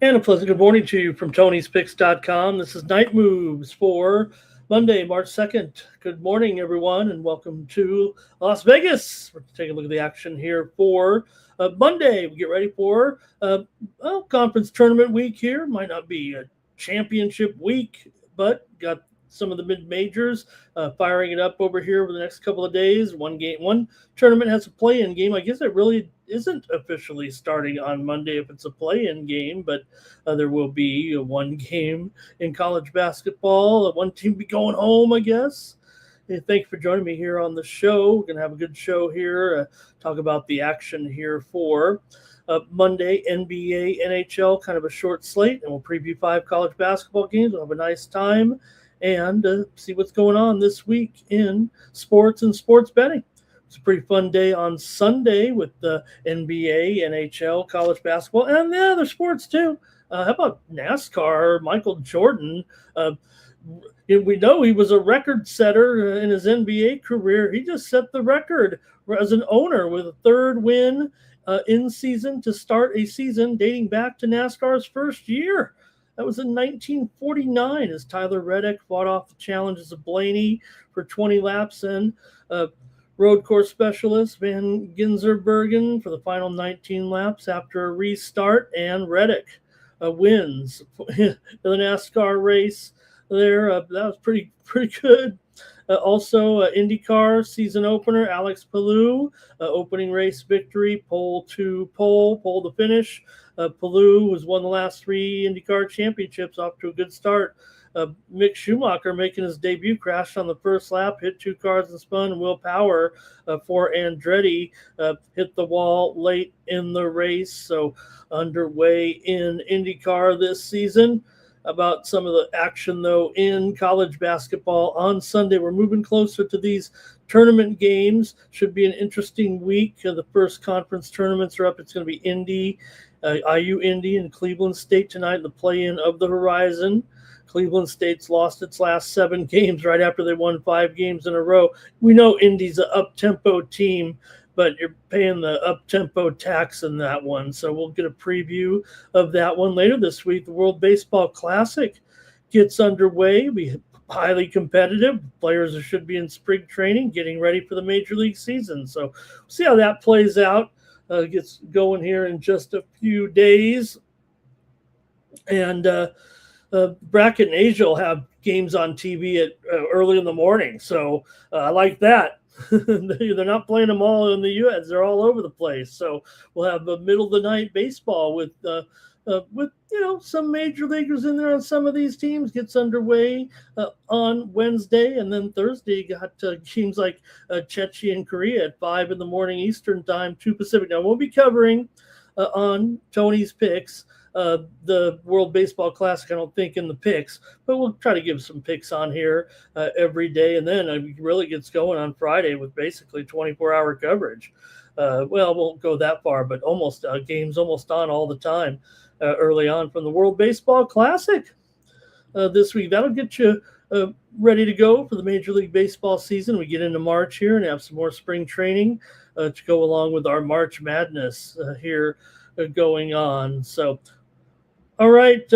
And a pleasant good morning to you from Tony'sPicks.com. This is Night Moves for Monday, March 2nd. Good morning, everyone, and welcome to Las Vegas. We're taking a look at the action here for Monday. We get ready for conference tournament week here. Might not be a championship week, but got some of the mid-majors firing it up over here over the next couple of days. One tournament has a play-in game. I guess it really isn't officially starting on Monday if it's a play-in game, but there will be one game in college basketball. One team be going home, I guess. Hey, thank you for joining me here on the show. We're going to have a good show here. Talk about the action here for Monday, NBA, NHL, kind of a short slate, and we'll preview 5 college basketball games. We'll have a nice time and see what's going on this week in sports and sports betting. It's a pretty fun day on Sunday with the NBA, NHL, college basketball, and the other sports too. How about NASCAR? Michael Jordan. We know he was a record setter in his NBA career. He just set the record as an owner with a 3rd win in season to start a season dating back to NASCAR's first year. That was in 1949 as Tyler Reddick fought off the challenges of Blaney for 20 laps and road course specialist Van Ginzerbergen for the final 19 laps after a restart, and Reddick wins the NASCAR race there. That was pretty good. Also, IndyCar season opener, Alex Palou, opening race victory, pole to finish. Palou has won the last 3 IndyCar championships, off to a good start. Mick Schumacher making his debut, crashed on the first lap, hit 2 cars and spun. Will Power for Andretti hit the wall late in the race. So underway in IndyCar this season. About some of the action, though, in college basketball on Sunday. We're moving closer to these tournament games. Should be an interesting week. The first conference tournaments are up. It's going to be Indy, IU Indy, and Cleveland State tonight, the play-in of the Horizon. Cleveland State's lost its last 7 games right after they won 5 games in a row. We know Indy's an up-tempo team, but you're paying the up-tempo tax in that one. So we'll get a preview of that one later this week. The World Baseball Classic gets underway. It'll be highly competitive. Players should be in spring training, getting ready for the Major League season. So we'll see how that plays out. Gets going here in just a few days. And Bracket and Asia will have games on TV at early in the morning. So I like that. They're not playing them all in the U.S. They're all over the place. So we'll have a middle of the night baseball with some major leaguers in there on some of these teams. Gets underway on Wednesday, and then Thursday got teams like Czechia and Korea at 5 in the morning Eastern time, 2 Pacific. Now we'll be covering on Tony's Picks the World Baseball Classic, I don't think, in the picks, but we'll try to give some picks on here every day. And then it really gets going on Friday with basically 24-hour coverage. Won't go that far, but almost games almost on all the time early on from the World Baseball Classic this week. That'll get you ready to go for the Major League Baseball season. We get into March here and have some more spring training to go along with our March Madness here going on. So, all right,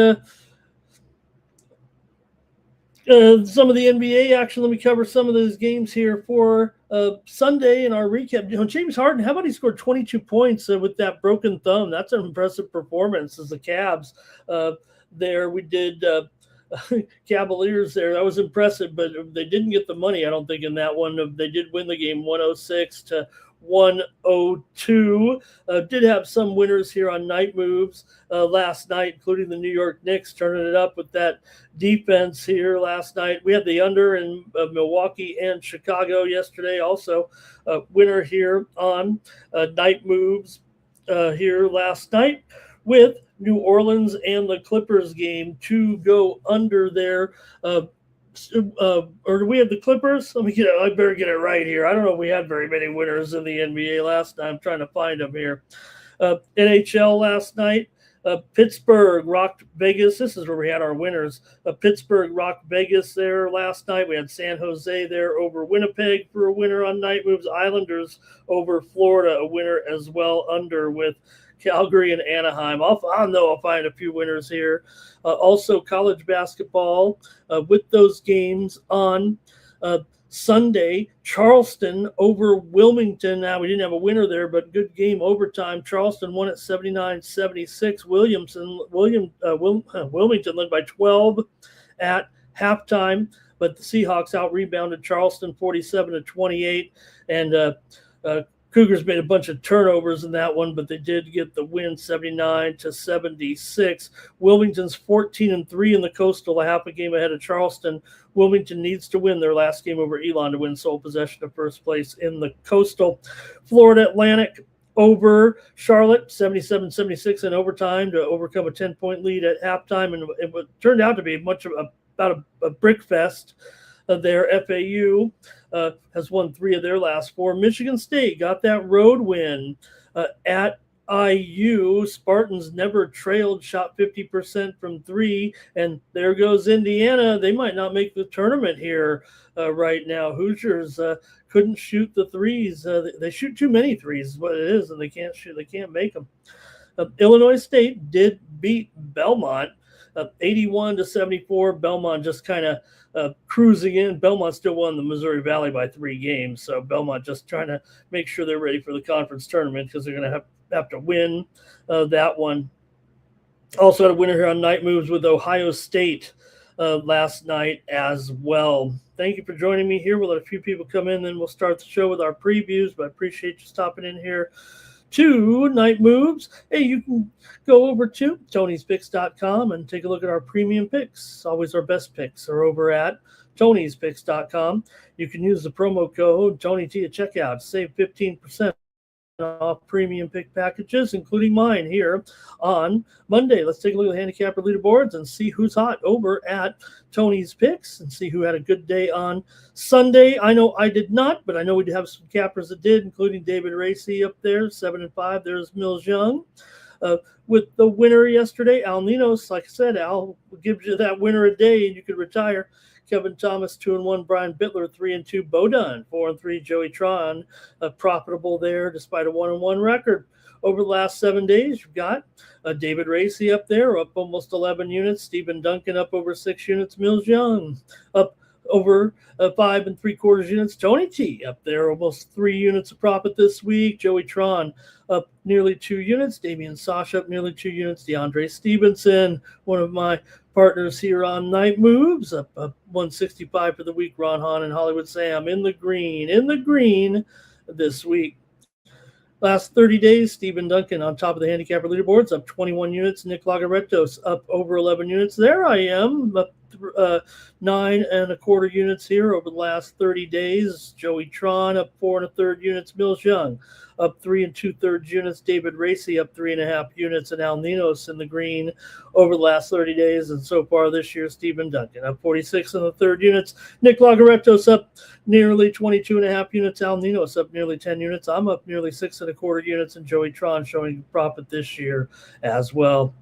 Some of the NBA action. Let me cover some of those games here for Sunday in our recap. James Harden, how about he scored 22 points with that broken thumb? That's an impressive performance as the Cavs. There we did Cavaliers there. That was impressive, but they didn't get the money, I don't think, in that one. They did win the game 106-102. Did have some winners here on night moves last night, including the New York Knicks turning it up with that defense here last night. We had the under in Milwaukee and Chicago yesterday. Also, winner here on night moves here last night with New Orleans and the Clippers game to go under there. Or do we have the Clippers? Let me get it. I better get it right here. I don't know if we had very many winners in the NBA last night. I'm trying to find them here. NHL last night. Pittsburgh rocked Vegas. This is where we had our winners. Pittsburgh rocked Vegas there last night. We had San Jose there over Winnipeg for a winner on night moves. Islanders over Florida, a winner as well, under with Calgary and Anaheim. I'll know I'll find a few winners here. Also, college basketball with those games on Sunday. Charleston over Wilmington. Now, we didn't have a winner there, but good game overtime. Charleston won at 79-76. Wilmington led by 12 at halftime, but the Seahawks out-rebounded Charleston 47-28, and Cougars made a bunch of turnovers in that one, but they did get the win 79-76. Wilmington's 14-3 in the Coastal, a half a game ahead of Charleston. Wilmington needs to win their last game over Elon to win sole possession of first place in the Coastal. Florida Atlantic over Charlotte, 77-76 in overtime to overcome a 10-point lead at halftime, and it turned out to be about a brick fest. Their FAU has won 3 of their last 4. Michigan State got that road win at IU. Spartans never trailed, shot 50% from 3, and there goes Indiana. They might not make the tournament here right now. Hoosiers couldn't shoot the threes. They shoot too many threes is what it is, and they can't shoot. They can't make them. Illinois State did beat Belmont 81-74. Belmont just kind of cruising in. Belmont still won the Missouri Valley by 3 games, so Belmont just trying to make sure they're ready for the conference tournament because they're going to have to win that one. Also had a winner here on night moves with Ohio State last night as well. Thank you for joining me here. We'll let a few people come in, then we'll start the show with our previews, but I appreciate you stopping in here to Night Moves. Hey, you can go over to Tony'sPicks.com and take a look at our premium picks. Always our best picks are over at Tony'sPicks.com. You can use the promo code TonyT at checkout to save 15% off premium pick packages, including mine here on Monday. Let's take a look at the handicapper leaderboards and see who's hot over at Tony's Picks and see who had a good day on Sunday. I know I did not, but I know we have some cappers that did, including David Racy up there, 7-5. There's Mills Young. With the winner yesterday, Al Ninos. Like I said, Al gives you that winner a day and you could retire. Kevin Thomas, 2-1. Brian Bittler, 3-2. Bodun, 4-3. Joey Tron, profitable there despite a 1-1 record. Over the last 7 days, you've got David Racy up there, up almost 11 units. Stephen Duncan up over 6 units. Mills Young up over 5 3/4 units. Tony T up there, almost 3 units of profit this week. Joey Tron up nearly 2 units. Damian Sasha up nearly 2 units. DeAndre Stevenson, one of my partners here on Night Moves, up 165 for the week. Ron Hahn and Hollywood Sam in the green this week. Last 30 days, Stephen Duncan on top of the handicapper leaderboards, up 21 units. Nick Lagaretos up over 11 units. There I am, up 9 1/4 units here over the last 30 days. Joey Tron up 4 1/3 units. Mills Young up 3 2/3 units. David Racy up 3 1/2 units. And Al Ninos in the green over the last 30 days. And so far this year, Stephen Duncan up 46 1/3 units. Nick Lagaretos up nearly 22 1/2 units. Al Ninos up nearly 10 units. I'm up nearly 6 1/4 units. And Joey Tron showing profit this year as well.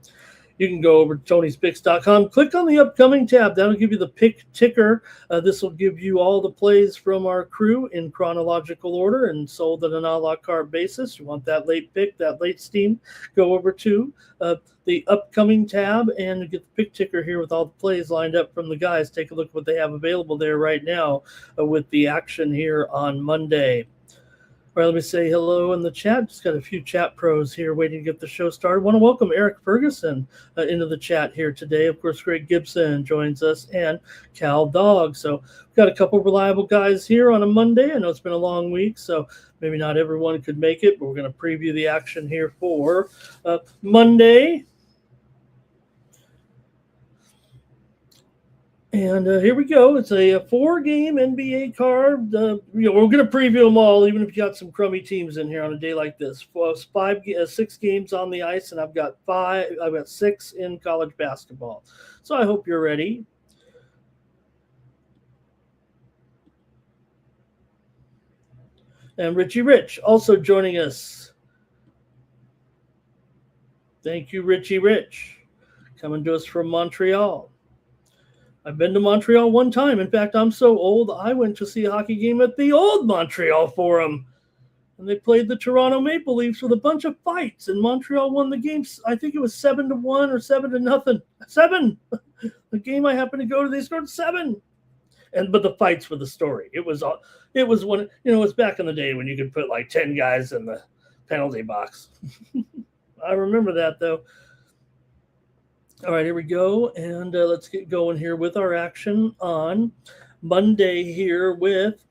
you can go over to Tony'sPicks.com, click on the upcoming tab. That'll give you the pick ticker. This will give you all the plays from our crew in chronological order and sold at an a la carte basis. You want that late pick, that late steam, go over to the upcoming tab and get the pick ticker here with all the plays lined up from the guys. Take a look at what they have available there right now with the action here on Monday. All right, let me say hello in the chat. Just got a few chat pros here waiting to get the show started. Want to welcome Eric Ferguson into the chat here today. Of course, Greg Gibson joins us and Cal Dog. So we've got a couple reliable guys here on a Monday. I know it's been a long week, so maybe not everyone could make it, but we're going to preview the action here for Monday. And here we go. It's a 4-game NBA card. We're going to preview them all, even if you got some crummy teams in here on a day like this. 6 games on the ice, and I've got 6 in college basketball. So I hope you're ready. And Richie Rich also joining us. Thank you, Richie Rich, coming to us from Montreal. I've been to Montreal one time. In fact, I'm so old, I went to see a hockey game at the old Montreal Forum. And they played the Toronto Maple Leafs with a bunch of fights. And Montreal won the game. I think it was 7-1 or 7-0. 7! The game I happened to go to, they scored 7. But the fights were the story. It was when, it was back in the day when you could put like 10 guys in the penalty box. I remember that, though. All right, here we go, and let's get going here with our action on Monday here with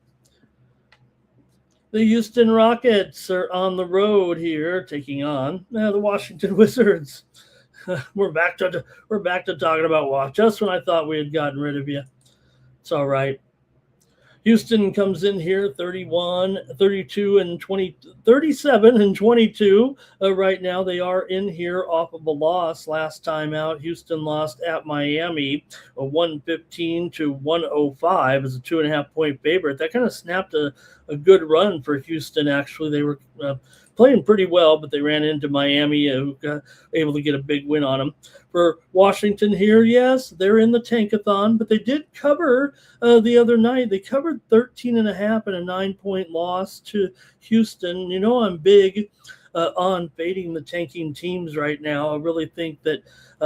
the Houston Rockets are on the road here, taking on the Washington Wizards. We're back to talking about just when I thought we had gotten rid of you. It's all right. Houston comes in here 37 and 22 right now. They are in here off of a loss last time out. Houston lost at Miami, a 115-105 as a 2.5-point favorite. That kind of snapped a good run for Houston, actually. They were playing pretty well, but they ran into Miami, who got able to get a big win on them. For Washington here, yes, they're in the tankathon, but they did cover the other night. They covered 13.5 and a 9-point loss to Houston. I'm big on fading the tanking teams right now. I really think that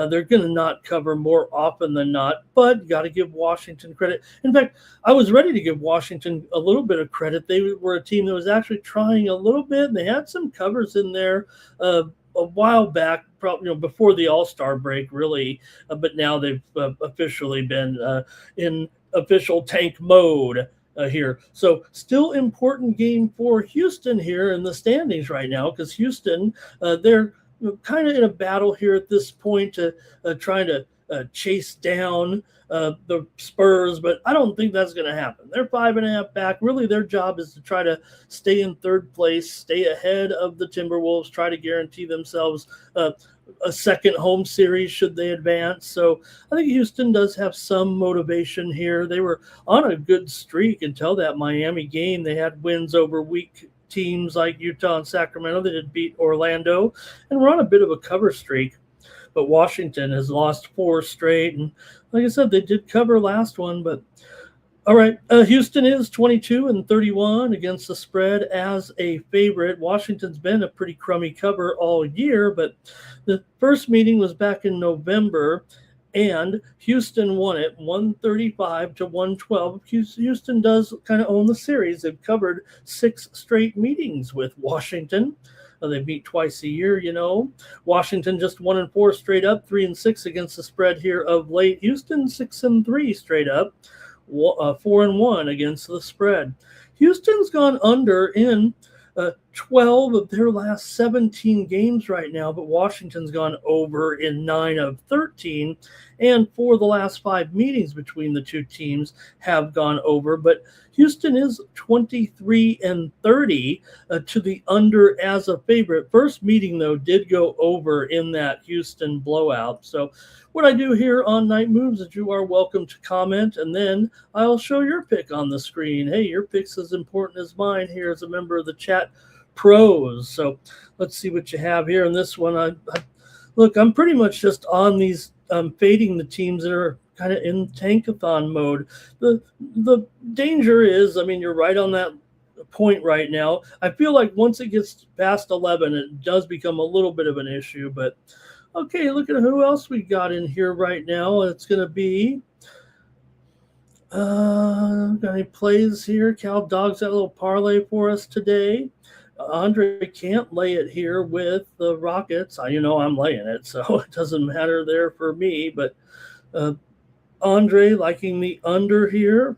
they're going to not cover more often than not, but you got to give Washington credit. In fact, I was ready to give Washington a little bit of credit. They were a team that was actually trying a little bit, and they had some covers in there a while back, probably before the All-Star break, really. But now they've officially been in official tank mode here. So still important game for Houston here in the standings right now, because Houston, they're kind of in a battle here at this point to trying to chase down the Spurs, but I don't think that's going to happen. They're 5.5 back. Really, their job is to try to stay in third place, stay ahead of the Timberwolves, try to guarantee themselves a second home series should they advance. So I think Houston does have some motivation here. They were on a good streak until that Miami game. They had wins over weak teams like Utah and Sacramento. They did beat Orlando, and we're on a bit of a cover streak. But Washington has lost 4 straight. And like I said, they did cover last one. But all right, Houston is 22-31 against the spread as a favorite. Washington's been a pretty crummy cover all year, but the first meeting was back in November, and Houston won it 135-112. Houston does kind of own the series. They've covered 6 straight meetings with Washington. They meet twice a year, Washington just 1-4 straight up, 3-6 against the spread here of late. Houston 6-3 straight up, 4-1 against the spread. Houston's gone under in 12 of their last 17 games right now, but Washington's gone over in 9 of 13, and 4 of the last 5 meetings between the two teams have gone over, but Houston is 23-30 to the under as a favorite. First meeting, though, did go over in that Houston blowout. So what I do here on Night Moves is you are welcome to comment, and then I'll show your pick on the screen. Hey, your pick's as important as mine here as a member of the chat pros. So let's see what you have here in this one. Look, I'm pretty much just on these fading the teams that are kind of in tankathon mode. The danger is, I mean, you're right on that point right now. I feel like once it gets past 11, it does become a little bit of an issue. But okay, look at who else we got in here right now. It's going to be got any plays here? Cal Dogs got a little parlay for us today. Andre can't lay it here with the Rockets. I'm laying it, so it doesn't matter there for me. But Andre liking the under here.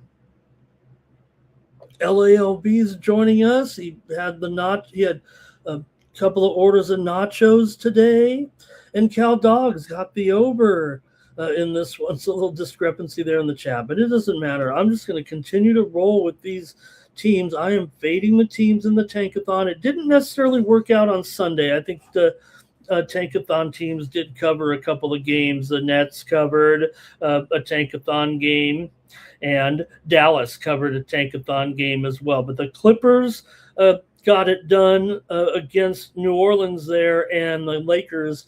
LALB's joining us. He had a couple of orders of nachos today, and Cal Dogs got the over in this one. It's a little discrepancy there in the chat, but it doesn't matter. I'm just going to continue to roll with these teams. I am fading the teams in the tankathon. It didn't necessarily work out on Sunday. I think the tankathon teams did cover a couple of games. The Nets covered a tankathon game, and Dallas covered a tankathon game as well. But the Clippers got it done against New Orleans there, and the Lakers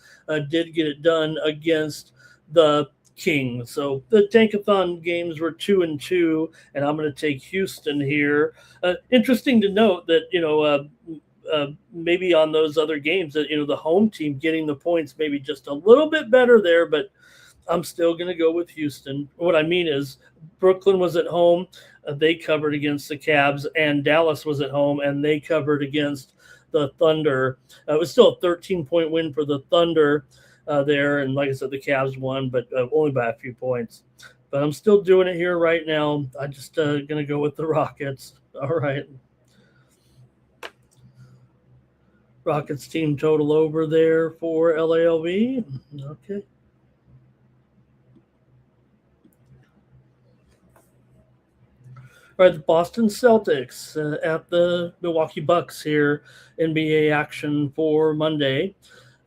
did get it done against the Kings. So the tankathon games were 2-2, and I'm going to take Houston here. Interesting to note that maybe on those other games that the home team getting the points maybe just a little bit better there, but I'm still going to go with Houston. What I mean is Brooklyn was at home. They covered against the Cavs, and Dallas was at home, and they covered against the Thunder. It was still a 13-point win for the Thunder there. And like I said, the Cavs won, but only by a few points. But I'm still doing it here right now. I'm just going to go with the Rockets. All right. Rockets team total over there for LALV. Okay. All right, the Boston Celtics at the Milwaukee Bucks here, NBA action for Monday.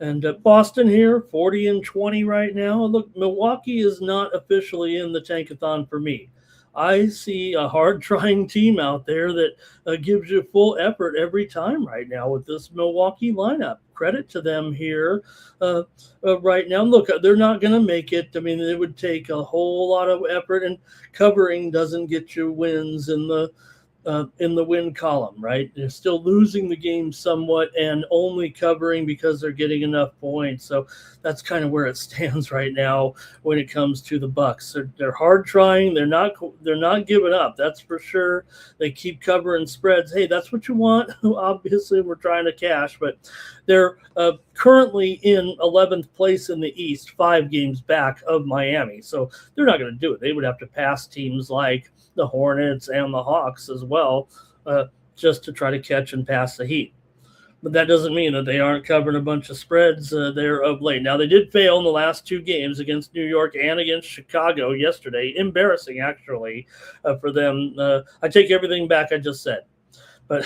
And Boston here, 40-20 right now. Look, Milwaukee is not officially in the tankathon for me. I see a hard-trying team out there that gives you full effort every time right now with this Milwaukee lineup. Credit to them here right now. Look, they're not going to make it. I mean, it would take a whole lot of effort, and covering doesn't get you wins in the win column, right? They're still losing the game somewhat and only covering because they're getting enough points. So that's kind of where it stands right now when it comes to the Bucks. They're hard trying. They're not giving up. That's for sure. They keep covering spreads. Hey, that's what you want. Obviously, we're trying to cash, but they're currently in 11th place in the East, 5 games back of Miami. So they're not going to do it. They would have to pass teams like the Hornets and the Hawks as well, just to try to catch and pass the Heat. But that doesn't mean that they aren't covering a bunch of spreads there of late. Now, they did fail in the last 2 games against New York and against Chicago yesterday. Embarrassing, actually, for them. I take everything back I just said. But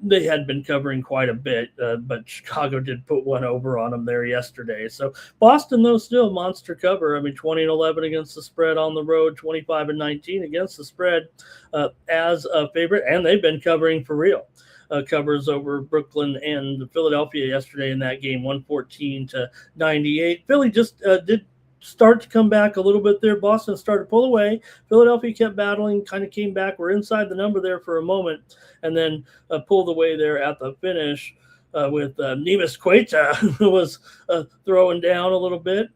they had been covering quite a bit, but Chicago did put one over on them there yesterday. So Boston, though, still monster cover. I mean, 20-11 against the spread on the road, 25-19 against the spread as a favorite, and they've been covering for real. Covers over Brooklyn and Philadelphia yesterday in that game, 114-98. Philly just did start to come back a little bit there. Boston started to pull away. Philadelphia kept battling, kind of came back. We're inside the number there for a moment, and then pulled away there at the finish with Neemias Queta, who was throwing down a little bit,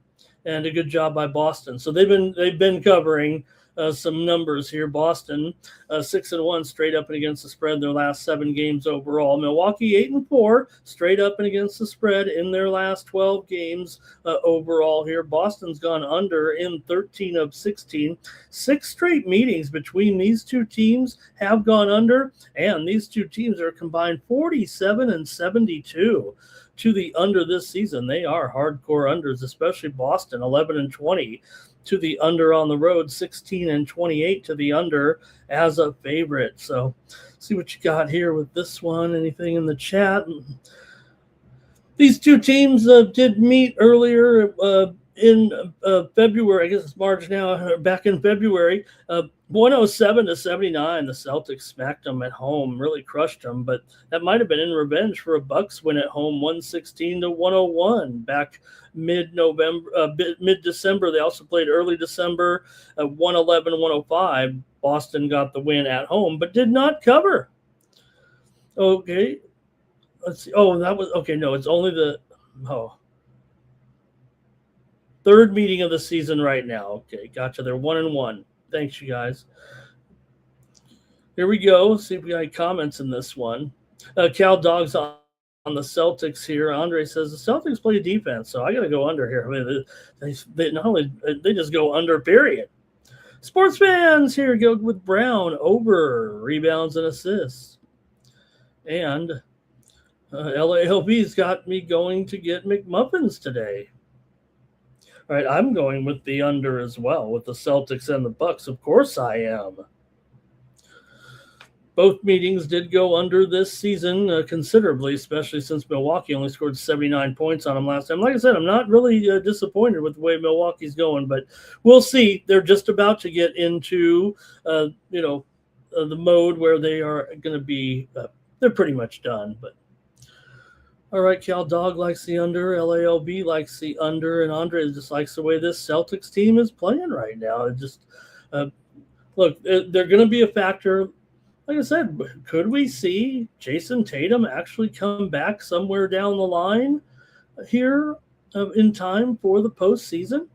and a good job by Boston. So they've been covering some numbers here. Boston 6-1 straight up and against the spread in their last 7 games overall. Milwaukee 8-4 straight up and against the spread in their last 12 games overall here. Boston's gone under in 13 of 16. 6 straight meetings between these two teams have gone under, and these two teams are combined 47-72 to the under this season. They are hardcore unders, especially Boston, 11-20 to the under on the road, 16-28 to the under as a favorite. So see what you got here with this one. Anything in the chat? These two teams did meet earlier in February, I guess it's March now, back in February, 107-79, the Celtics smacked them at home, really crushed them, but that might have been in revenge for a Bucks win at home, 116-101 back mid-November, mid-December. They also played early December, 111-105. Boston got the win at home, but did not cover. Okay, let's see. Oh, that was okay. No, it's only the third meeting of the season right now. Okay, gotcha. They're 1-1. Thanks, you guys. Here we go. Let's see if we got any comments in this one. Cal Dogs on the Celtics here. Andre says the Celtics play defense, so I got to go under here. I mean, they not only they just go under. Period. Sports fans here go with Brown over rebounds and assists, and LALB's got me going to get McMuffins today. All right, I'm going with the under as well, with the Celtics and the Bucks. Of course I am. Both meetings did go under this season considerably, especially since Milwaukee only scored 79 points on them last time. Like I said, I'm not really disappointed with the way Milwaukee's going, but we'll see. They're just about to get into, the mode where they are going to be, they're pretty much done, but all right, Cal Dog likes the under. LALB likes the under, and Andre just likes the way this Celtics team is playing right now. It just look, they're going to be a factor. Like I said, could we see Jason Tatum actually come back somewhere down the line here in time for the postseason?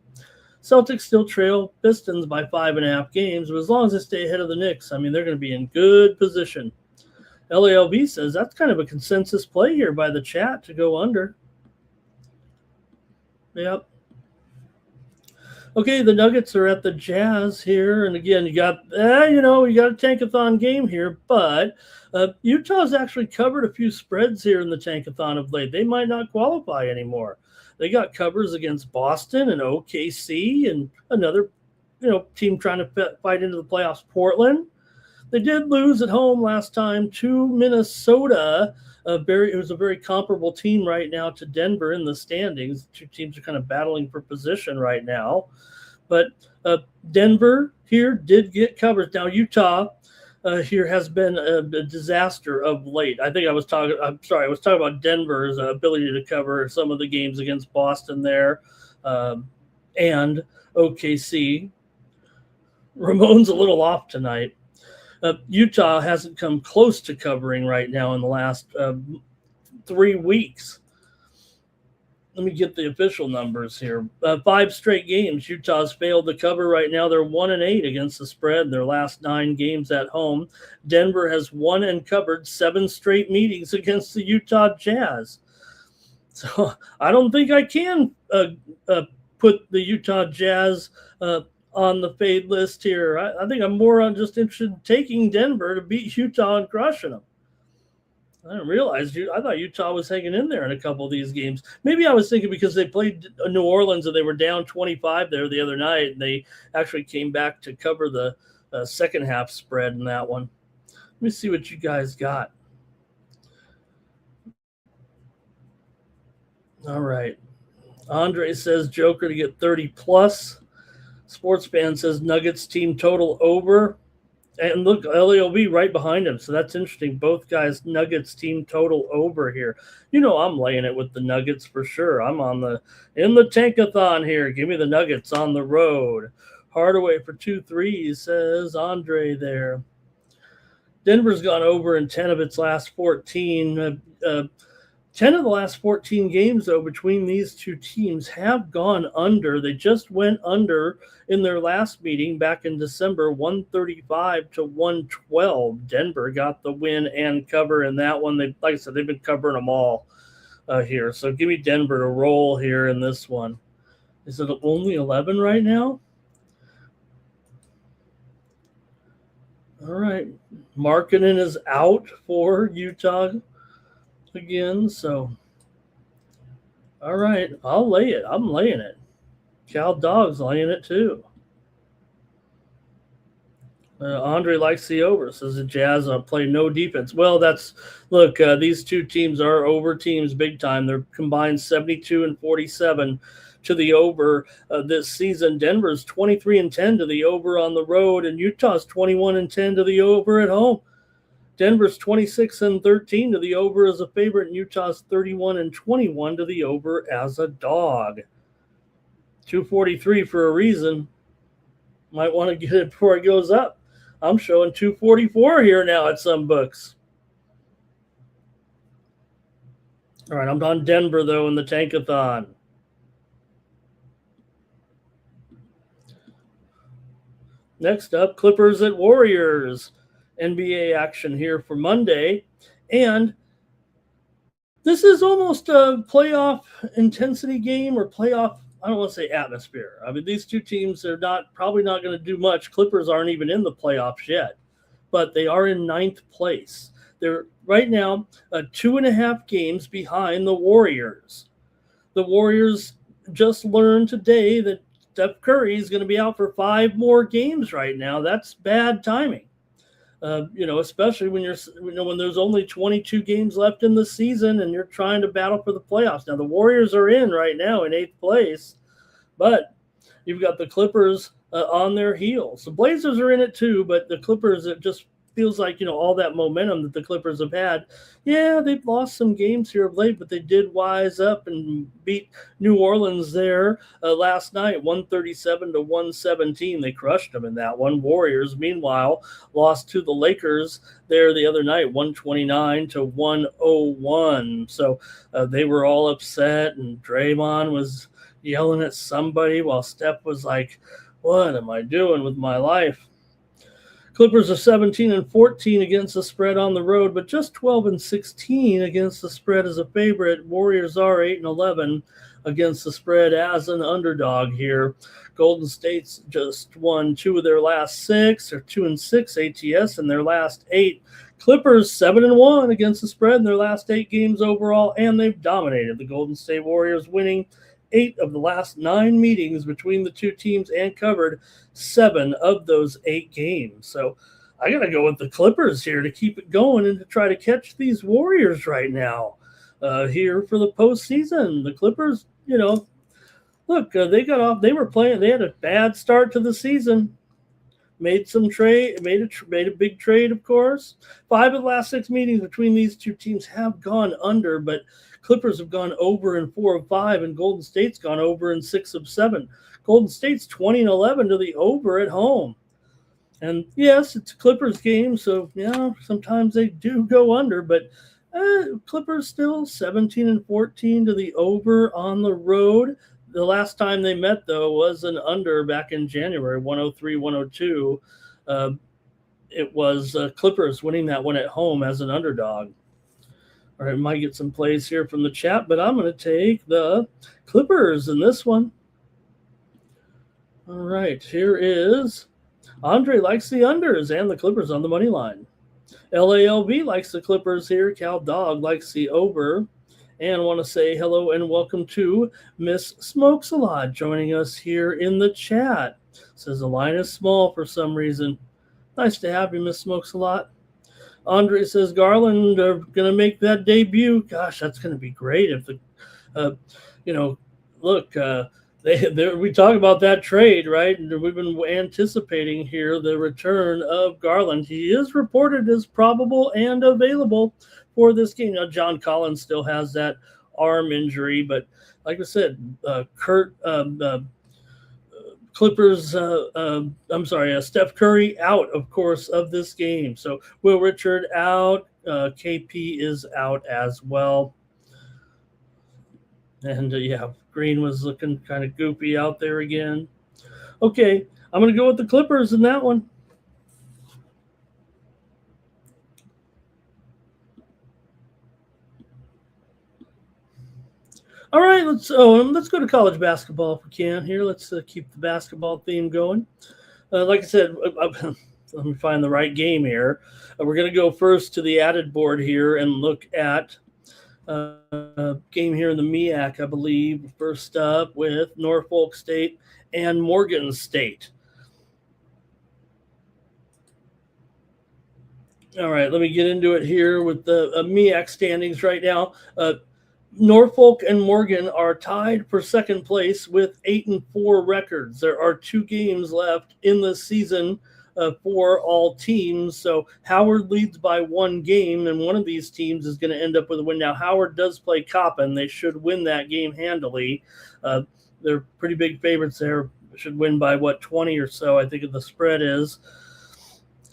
Celtics still trail Pistons by 5.5 games, but as long as they stay ahead of the Knicks, I mean, they're going to be in good position. LALB says that's kind of a consensus play here by the chat to go under. Yep. Okay, the Nuggets are at the Jazz here, and again, you got you got a tankathon game here, but Utah's actually covered a few spreads here in the tankathon of late. They might not qualify anymore. They got covers against Boston and OKC and another team trying to fight into the playoffs, Portland. They did lose at home last time to Minnesota. It was a very comparable team right now to Denver in the standings. Two teams are kind of battling for position right now. But Denver here did get covered. Now, Utah here has been a disaster of late. I was talking about Denver's ability to cover some of the games against Boston there and OKC. Ramon's a little off tonight. Utah hasn't come close to covering right now in the last 3 weeks. Let me get the official numbers here. 5 straight games, Utah's failed to cover right now. They're 1-8 against the spread. Their last 9 games at home. Denver has won and covered 7 straight meetings against the Utah Jazz. So I don't think I can put the Utah Jazz on the fade list here. I think I'm more on just interested in taking Denver to beat Utah and crushing them. I didn't realize I thought Utah was hanging in there in a couple of these games. Maybe I was thinking because they played New Orleans and they were down 25 there the other night, and they actually came back to cover the second half spread in that one. Let me see what you guys got. All right. Andre says Joker to get 30 plus. Sports fan says Nuggets team total over. And look, LAOB right behind him. So that's interesting. Both guys, Nuggets team total over here. I'm laying it with the Nuggets for sure. I'm in the tankathon here. Give me the Nuggets on the road. Hardaway for 2 threes, says Andre there. Denver's gone over in 10 of its last 14. 10 of the last 14 games, though, between these two teams have gone under. They just went under in their last meeting back in December, 135-112. Denver got the win and cover in that one. Like I said, they've been covering them all here. So give me Denver to roll here in this one. Is it only 11 right now? All right. Markkanen is out for Utah again, so all right, I'll lay it. I'm laying it. Cal Dog's laying it too. Andre likes the over. Says the Jazz play no defense. Well, these two teams are over teams big time. They're combined 72 and 47 to the over this season. Denver's 23-10 to the over on the road, and Utah's 21-10 to the over at home. Denver's 26-13 to the over as a favorite, and Utah's 31-21 to the over as a dog. 243 for a reason. Might want to get it before it goes up. I'm showing 244 here now at some books. All right, I'm on Denver, though, in the Tankathon. Next up, Clippers at Warriors. NBA action here for Monday. And this is almost a playoff intensity game or playoff, I don't want to say atmosphere. I mean, these two teams are probably not going to do much. Clippers aren't even in the playoffs yet, but they are in ninth place. They're right now 2.5 games behind the Warriors. The Warriors just learned today that Steph Curry is going to be out for 5 more games right now. That's bad timing. Especially when when there's only 22 games left in the season and you're trying to battle for the playoffs. Now the Warriors are in right now in 8th place, but you've got the Clippers on their heels. The Blazers are in it too, but the Clippers, it just feels like, all that momentum that the Clippers have had. Yeah, they've lost some games here of late, but they did wise up and beat New Orleans there last night, 137-117. They crushed them in that one. Warriors, meanwhile, lost to the Lakers there the other night, 129-101. So they were all upset, and Draymond was yelling at somebody while Steph was like, what am I doing with my life? Clippers are 17-14 against the spread on the road, but just 12-16 against the spread as a favorite. Warriors are 8-11 against the spread as an underdog here. Golden State's just won 2 of their last 6, or 2-6 ATS in their last 8. Clippers 7-1 against the spread in their last 8 games overall, and they've dominated. The Golden State Warriors winning 8 of the last 9 meetings between the two teams and covered 7 of those 8 games. So I got to go with the Clippers here to keep it going and to try to catch these Warriors right now here for the postseason. The Clippers, look, they got off. They were playing. They had a bad start to the season. Made a big trade, of course. 5 of the last 6 meetings between these two teams have gone under, but Clippers have gone over in 4 of 5, and Golden State's gone over in 6 of 7. Golden State's 20-11 to the over at home. And yes, it's a Clippers game, so sometimes they do go under, but Clippers still 17-14 to the over on the road. The last time they met, though, was an under back in January, 103-102. It was Clippers winning that one at home as an underdog. All right, might get some plays here from the chat, but I'm going to take the Clippers in this one. All right, here is Andre likes the unders and the Clippers on the money line. LALB likes the Clippers here. Cal Dog likes the over. And I want to say hello and welcome to Miss Smokes a Lot joining us here in the chat. Says the line is small for some reason. Nice to have you, Miss Smokes a Lot. Andre says Garland are going to make that debut. Gosh, that's going to be great if the, we talk about that trade, right? And we've been anticipating here the return of Garland. He is reported as probable and available for this game. Now, John Collins still has that arm injury, but like I said, Steph Curry out, of course, of this game. So Will Richard out. KP is out as well. And Green was looking kind of goopy out there again. Okay, I'm going to go with the Clippers in that one. All right, let's go to college basketball if we can here. Let's keep the basketball theme going. Like I said, let me find the right game here. We're going to go first to the added board here and look at game here in the MEAC, I believe. First up with Norfolk State and Morgan State. All right, let me get into it here with the MEAC standings right now. Norfolk and Morgan are tied for second place with 8-4 records. There are 2 games left in the season for all teams. So Howard leads by 1 game, and one of these teams is going to end up with a win. Now, Howard does play Coppin. They should win that game handily. They're pretty big favorites there. Should win by, 20 or so, I think the spread is.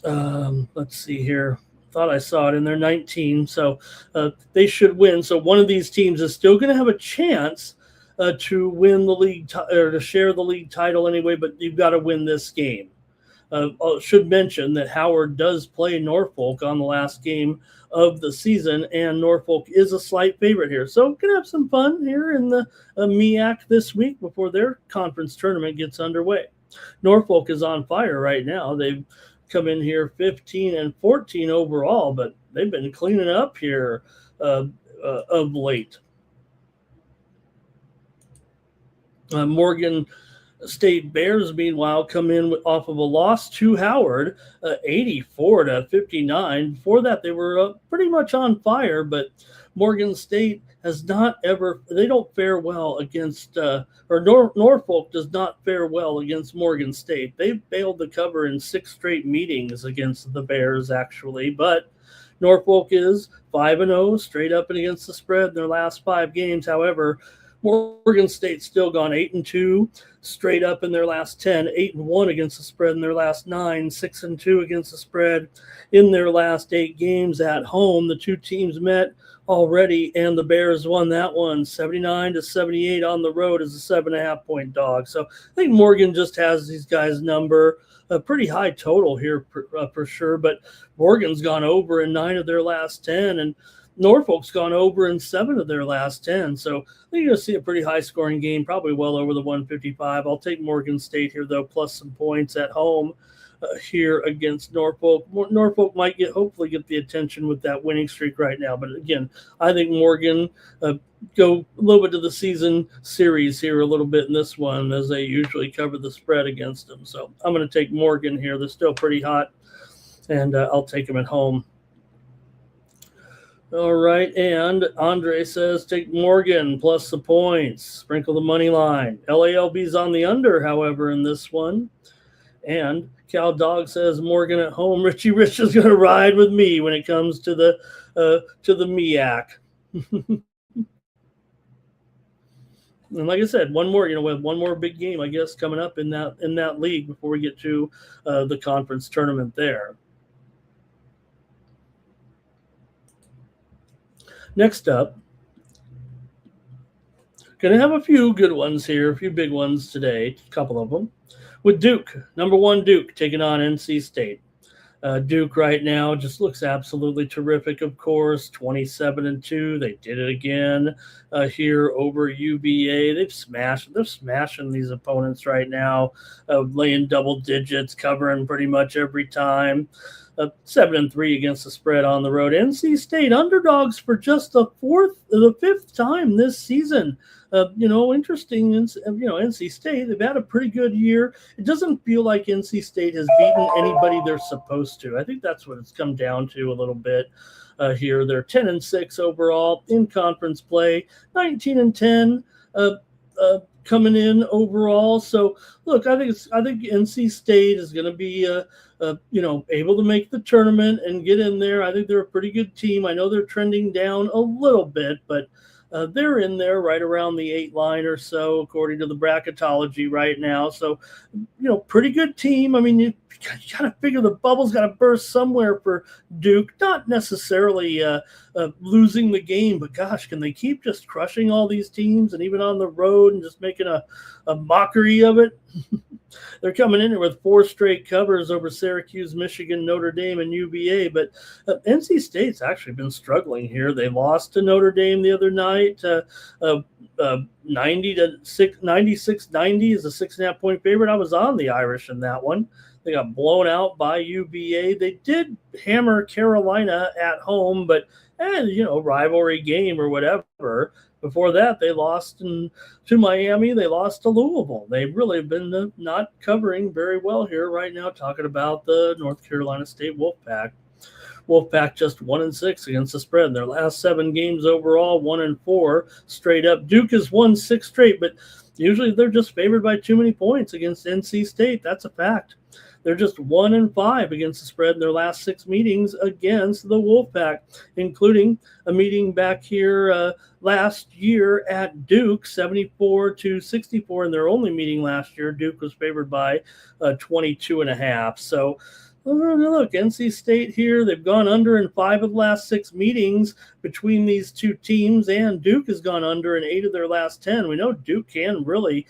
Let's see here. Thought I saw it in there, 19. So they should win. So one of these teams is still going to have a chance to win the league or to share the league title anyway, but you've got to win this game. Should mention that Howard does play Norfolk on the last game of the season, and Norfolk is a slight favorite here. So going to have some fun here in the MEAC this week before their conference tournament gets underway. Norfolk is on fire right now. They've come in here 15-14 overall, but they've been cleaning up here of late. Morgan State Bears, meanwhile, come in off of a loss to Howard, 84-59. Before that, they were pretty much on fire, but Morgan State has not ever, they don't fare well against, Norfolk does not fare well against Morgan State. They've failed to cover in 6 straight meetings against the Bears, actually, but Norfolk is 5-0 straight up and against the spread in their last 5 games. However, Morgan State's still gone 8-2 straight up in their last 10, 8-1 against the spread in their last 9, 6-2 against the spread in their last 8 games at home. The 2 teams met already, and the Bears won that one 79-78 on the road as a 7.5-point dog. So I think Morgan just has these guys' number. A pretty high total here for sure, but Morgan's gone over in 9 of their last 10, and Norfolk's gone over in 7 of their last 10. So I think you're going to see a pretty high-scoring game, probably well over the 155. I'll take Morgan State here, though, plus some points at home here against Norfolk. Norfolk might hopefully get the attention with that winning streak right now. But, again, I think Morgan go a little bit to the season series here a little bit in this one, as they usually cover the spread against them. So I'm going to take Morgan here. They're still pretty hot, and I'll take them at home. All right, and Andre says take Morgan plus the points. Sprinkle the money line. LALB's on the under, however, in this one. And Cal Dog says Morgan at home. Richie Rich is going to ride with me when it comes to the MEAC. And like I said, we have one more big game, I guess, coming up in that league before we get to the conference tournament there. Next up, going to have a few good ones here, a few big ones today, a couple of them. With Duke, number 1 Duke, taking on NC State. Duke right now just looks absolutely terrific, of course, 27-2. They did it again here over UVA. They're smashing these opponents right now, laying double digits, covering pretty much every time. 7-3 against the spread on the road. NC State underdogs for just the 5th time this season. Interesting. NC State, they've had a pretty good year. It doesn't feel like NC State has beaten anybody they're supposed to. I think that's what it's come down to a little bit here. They're 10-6 overall in conference play, 19-10 coming in overall. So look, I think NC State is going to be able to make the tournament and get in there. I think they're a pretty good team. I know they're trending down a little bit, but they're in there right around the 8 line or so, according to the bracketology right now. So, pretty good team. I mean, you got to figure the bubble's got to burst somewhere for Duke. Not necessarily losing the game, but gosh, can they keep just crushing all these teams and even on the road and just making a mockery of it? They're coming in here with 4 straight covers over Syracuse, Michigan, Notre Dame, and UVA. But NC State's actually been struggling here. They lost to Notre Dame the other night, 96-90 is a 6.5-point favorite. I was on the Irish in that one. They got blown out by UVA. They did hammer Carolina at home, but rivalry game or whatever. Before that, they lost to Miami. They lost to Louisville. They've really been not covering very well here right now, talking about the North Carolina State Wolfpack. Wolfpack just 1-6 against the spread. Their last 7 games overall, 1-4 straight up. Duke has won 6 straight, but usually they're just favored by too many points against NC State. That's a fact. They're just 1-5 against the spread in their last 6 meetings against the Wolfpack, including a meeting back here last year at Duke, 74-64 in their only meeting last year. Duke was favored by 22.5. So look, NC State here, they've gone under in 5 of the last 6 meetings between these two teams, and Duke has gone under in 8 of their last 10. We know Duke can really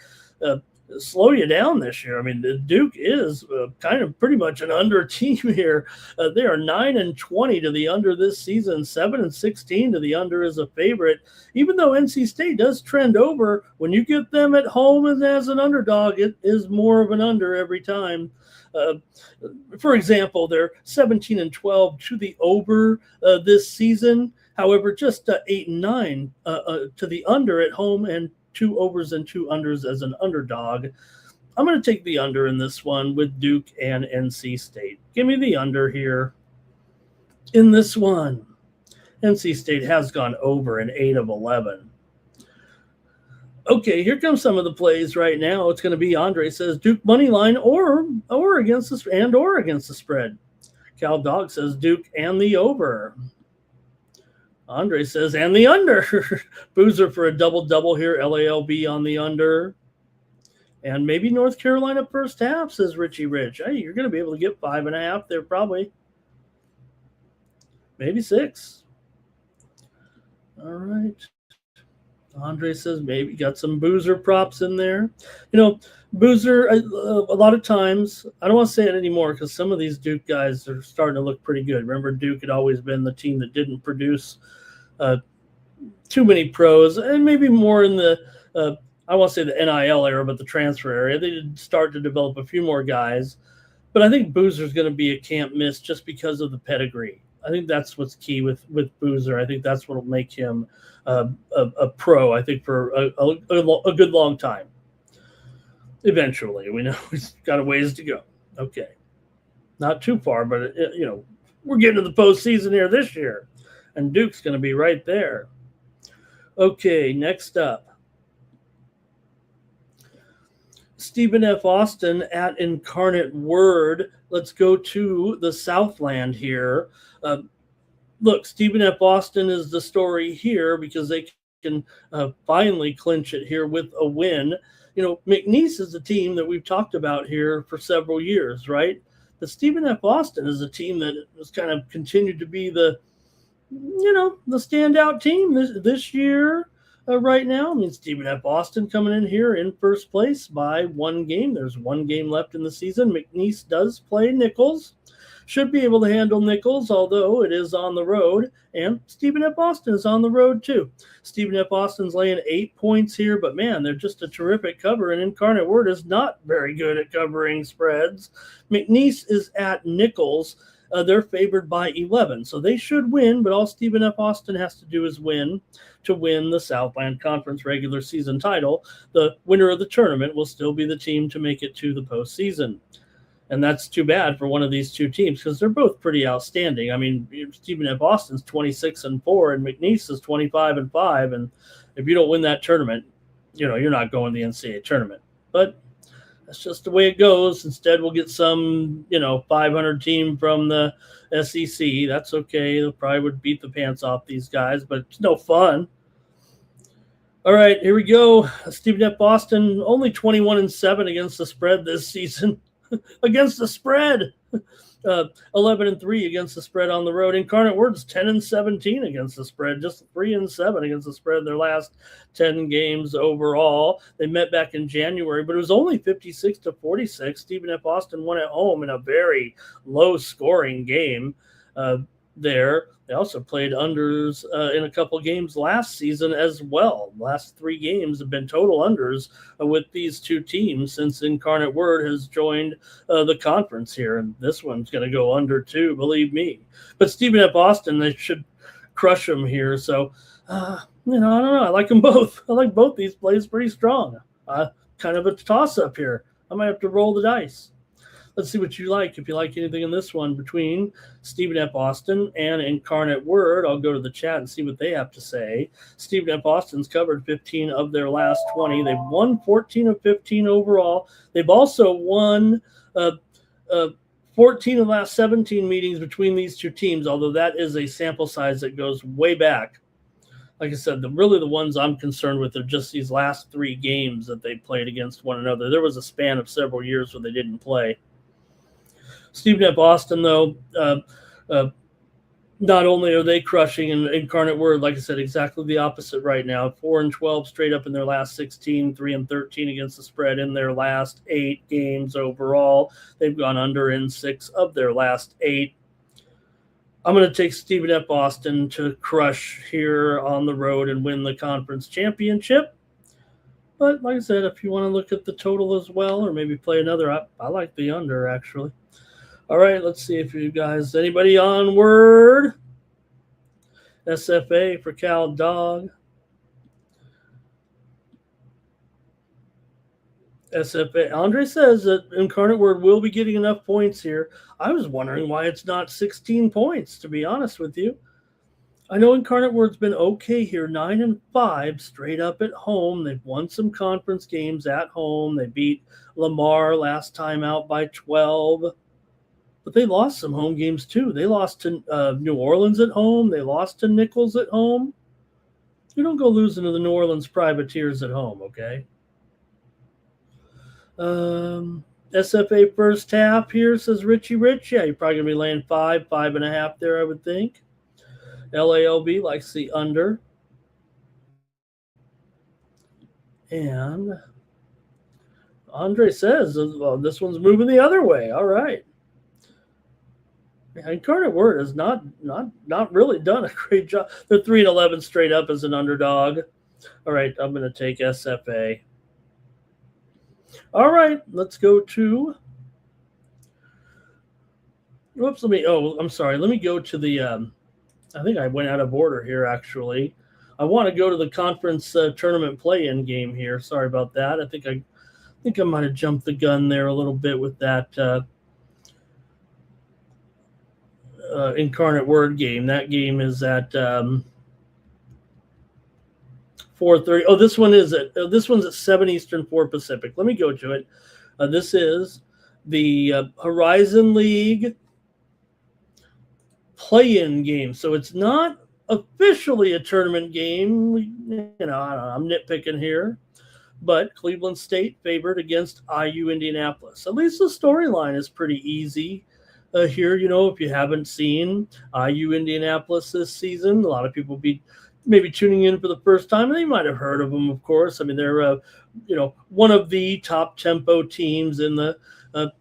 slow you down this year. I mean, Duke is kind of pretty much an under team here. They are 9-20 to the under this season, 7-16 to the under as a favorite. Even though NC State does trend over, when you get them at home and as an underdog, it is more of an under every time. For example, they're 17-12 to the over this season. However, just 8-9 to the under at home, and 2 overs and 2 unders as an underdog. I'm going to take the under in this one with Duke and NC State. Give me the under here in this one. NC State has gone over in 8 of 11. Okay, here comes some of the plays right now. It's going to be Andre says Duke money line or against the spread. Cal Dog says Duke and the over. Andre says, and the under. Boozer for a double-double here. LALB on the under. And maybe North Carolina first half, says Richie Rich. Hey, you're going to be able to get 5.5 there probably. Maybe 6. All right. Andre says maybe got some Boozer props in there. You know, Boozer, a lot of times, I don't want to say it anymore because some of these Duke guys are starting to look pretty good. Remember, Duke had always been the team that didn't produce too many pros, and maybe more in the, I won't say the NIL era, but the transfer area. They did start to develop a few more guys. But I think Boozer's going to be a can't miss just because of the pedigree. I think that's what's key with Boozer. I think that's what will make him a pro, I think, for a good long time. Eventually. We know he's got a ways to go. Okay. Not too far, but, we're getting to the postseason here this year. And Duke's going to be right there. Okay, next up. Stephen F. Austin at Incarnate Word. Let's go to the Southland here. Look, Stephen F. Austin is the story here because they can finally clinch it here with a win. McNeese is a team that we've talked about here for several years, right? But Stephen F. Austin is a team that has kind of continued to be the standout team this year right now. I mean, Stephen F. Austin coming in here in first place by 1 game. There's 1 game left in the season. McNeese does play Nichols. Should be able to handle Nichols, although it is on the road. And Stephen F. Austin is on the road, too. Stephen F. Austin's laying 8 points here, but, man, they're just a terrific cover. And Incarnate Word is not very good at covering spreads. McNeese is at Nichols. They're favored by 11, so they should win, but all Stephen F. Austin has to do is win to win the Southland Conference regular season title. The winner of the tournament will still be the team to make it to the postseason. And that's too bad for one of these two teams because they're both pretty outstanding. I mean, Stephen F. Austin's 26-4 and McNeese is 25-5. And if you don't win that tournament, you're not going to the NCAA tournament. But that's just the way it goes. Instead, we'll get some, 500 team from the SEC. That's okay. They probably would beat the pants off these guys, but it's no fun. All right, here we go. Stephen F. Austin, only 21-7 against the spread this season. Against the spread. 11-3 against the spread on the road. Incarnate Word's 10-17 against the spread, just 3-7 against the spread in their last 10 games overall. They met back in January, but it was only 56-46. Stephen F. Austin won at home in a very low-scoring game there. They also played unders in a couple games last season as well. Last 3 games have been total unders with these two teams since Incarnate Word has joined the conference here. And this one's going to go under too, believe me. But Stephen F. Austin, they should crush them here. So, I don't know. I like them both. I like both these plays pretty strong. Kind of a toss-up here. I might have to roll the dice. let's see what you like. If you like anything in this one between Stephen F. Austin and Incarnate Word, I'll go to the chat and see what they have to say. Stephen F. Austin's covered 15 of their last 20. They've won 14 of 15 overall. They've also won 14 of the last 17 meetings between these two teams, although that is a sample size that goes way back. Like I said, really the ones I'm concerned with are just these last 3 games that they played against one another. There was a span of several years where they didn't play. Stephen F. Austin, though, not only are they crushing in Incarnate Word, like I said, exactly the opposite right now. 4-12 straight up in their last 16, 3-13 against the spread in their last 8 games overall. They've gone under in 6 of their last 8. I'm going to take Stephen F. Austin to crush here on the road and win the conference championship. But like I said, if you want to look at the total as well, or maybe play another, I like the under, actually. All right, let's see if you guys, anybody on Word? SFA for Cal Dog. SFA. Andre says that Incarnate Word will be getting enough points here. I was wondering why it's not 16 points, to be honest with you. I know Incarnate Word's been okay here, 9-5 straight up at home. They've won some conference games at home. They beat Lamar last time out by 12. But they lost some home games too. They lost to New Orleans at home. They lost to Nichols at home. You don't go losing to the New Orleans Privateers at home, okay? SFA first half here, says Richie Rich. Yeah, you're probably going to be laying 5.5 there, I would think. LALB likes the under. And Andre says, well, this one's moving the other way. All right. Incarnate Word has not really done a great job. They're 3-11 straight up as an underdog. All right, I'm going to take SFA. All right, let's go to. Whoops, I'm sorry. Let me go to the. I think I went out of order here, actually. I want to go to the conference tournament play-in game here. Sorry about that. I think I might have jumped the gun there a little bit with that. Incarnate Word game. That game is at 4:30. Oh, this one's at 7 Eastern, 4 Pacific. Let me go to it. This is the Horizon League play-in game. So it's not officially a tournament game. I'm nitpicking here. But Cleveland State favored against IU Indianapolis. At least the storyline is pretty easy. Here, if you haven't seen IU Indianapolis this season, a lot of people be maybe tuning in for the first time. They might have heard of them, of course. I mean, they're one of the top tempo teams in the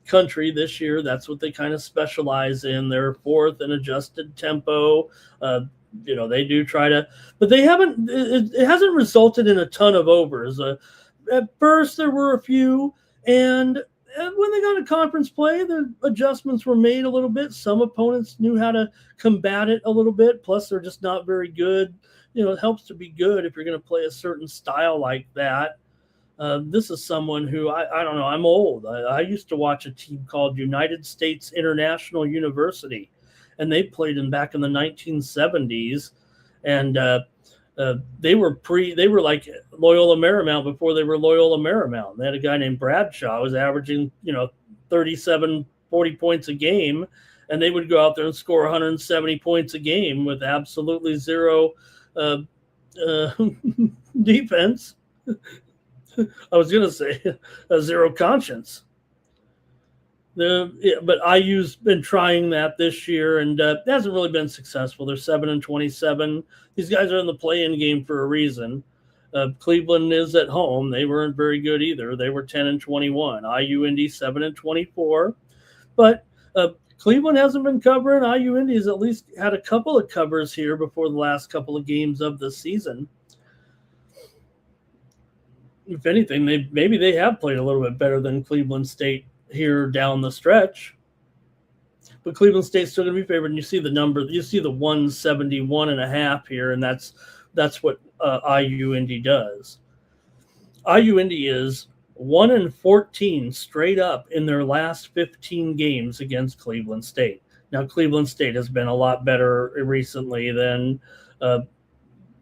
country this year. That's what they kind of specialize in. They're 4th in adjusted tempo. They do try to, but they haven't. It hasn't resulted in a ton of overs. At first, there were a few, and when they got to conference play, the adjustments were made a little bit. Some opponents knew how to combat it a little bit. Plus, they're just not very good. It helps to be good if you're going to play a certain style like that. This is someone who, I don't know, I'm old. I used to watch a team called United States International University, and they played back in the 1970s. And they were like Loyola Marymount before they were Loyola Marymount. They had a guy named Bradshaw who was averaging, 37, 40 points a game, and they would go out there and score 170 points a game with absolutely zero defense. I was going to say zero conscience. But IU's been trying that this year, and it hasn't really been successful. They're 7-27. These guys are in the play-in game for a reason. Cleveland is at home. They weren't very good either. They were 10-21. IU Indy 7-24. But Cleveland hasn't been covering. IU Indy has at least had a couple of covers here before the last couple of games of the season. If anything, maybe they have played a little bit better than Cleveland State here down the stretch. But Cleveland State's still going to be favored. And you see the number. You see the 171.5 here, and that's what IU Indy does. IU Indy is 1-14 straight up in their last 15 games against Cleveland State. Now, Cleveland State has been a lot better recently than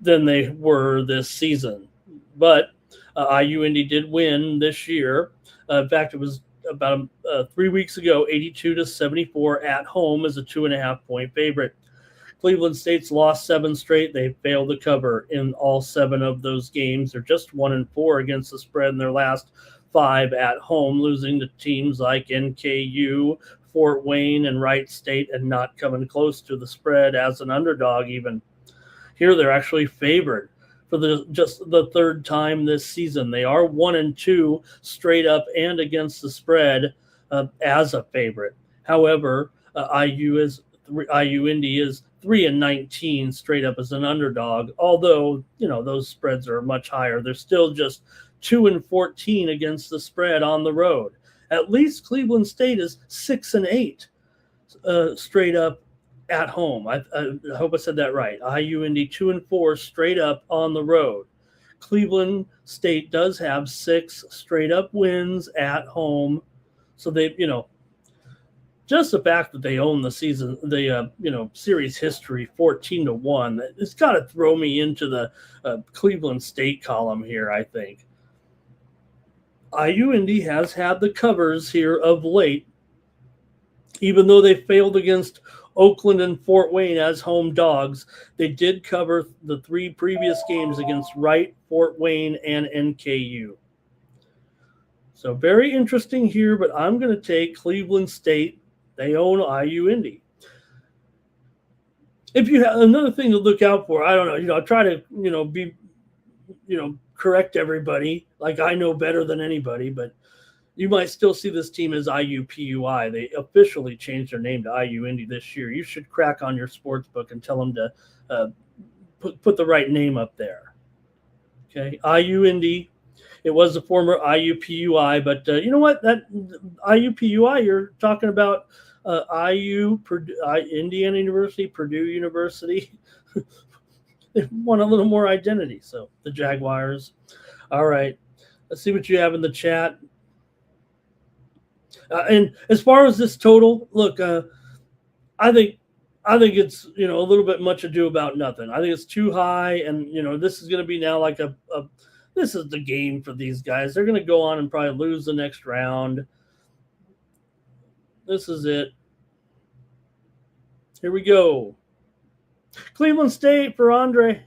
they were this season, but IU Indy did win this year. In fact, it was about 3 weeks ago, 82-74 at home as a 2.5-point favorite. Cleveland State's lost 7 straight. They failed to cover in all 7 of those games. They're just 1-4 against the spread in their last 5 at home, losing to teams like NKU, Fort Wayne, and Wright State, and not coming close to the spread as an underdog even. Here they're actually favored for just the 3rd time this season. They are 1-2 straight up and against the spread as a favorite. However, IU Indy is 3-19 straight up as an underdog. Although those spreads are much higher, they're still just 2-14 against the spread on the road. At least Cleveland State is 6-8 straight up at home. I hope I said that right. IU Indy 2-4 straight up on the road. Cleveland State does have 6 straight up wins at home. So they, just the fact that they own the season, the series history 14-1, it's got to throw me into the Cleveland State column here, I think. IU Indy has had the covers here of late, even though they failed against Oakland and Fort Wayne as home dogs. They did cover the 3 previous games against Wright, Fort Wayne, and NKU. So very interesting here, but I'm going to take Cleveland State. They own IU Indy. If you have another thing to look out for, I don't know, try to, be, correct everybody. Like I know better than anybody, but you might still see this team as IUPUI. They officially changed their name to IU Indy this year. You should crack on your sports book and tell them to put the right name up there. Okay, IU Indy. It was the former IUPUI, but you know what? That IUPUI, you're talking about Indiana University, Purdue University. They want a little more identity. So the Jaguars. All right, let's see what you have in the chat. And as far as this total, look, I think it's a little bit much ado about nothing. I think it's too high, and this is going to be now like this is the game for these guys. They're going to go on and probably lose the next round. This is it. Here we go. Cleveland State for Andre.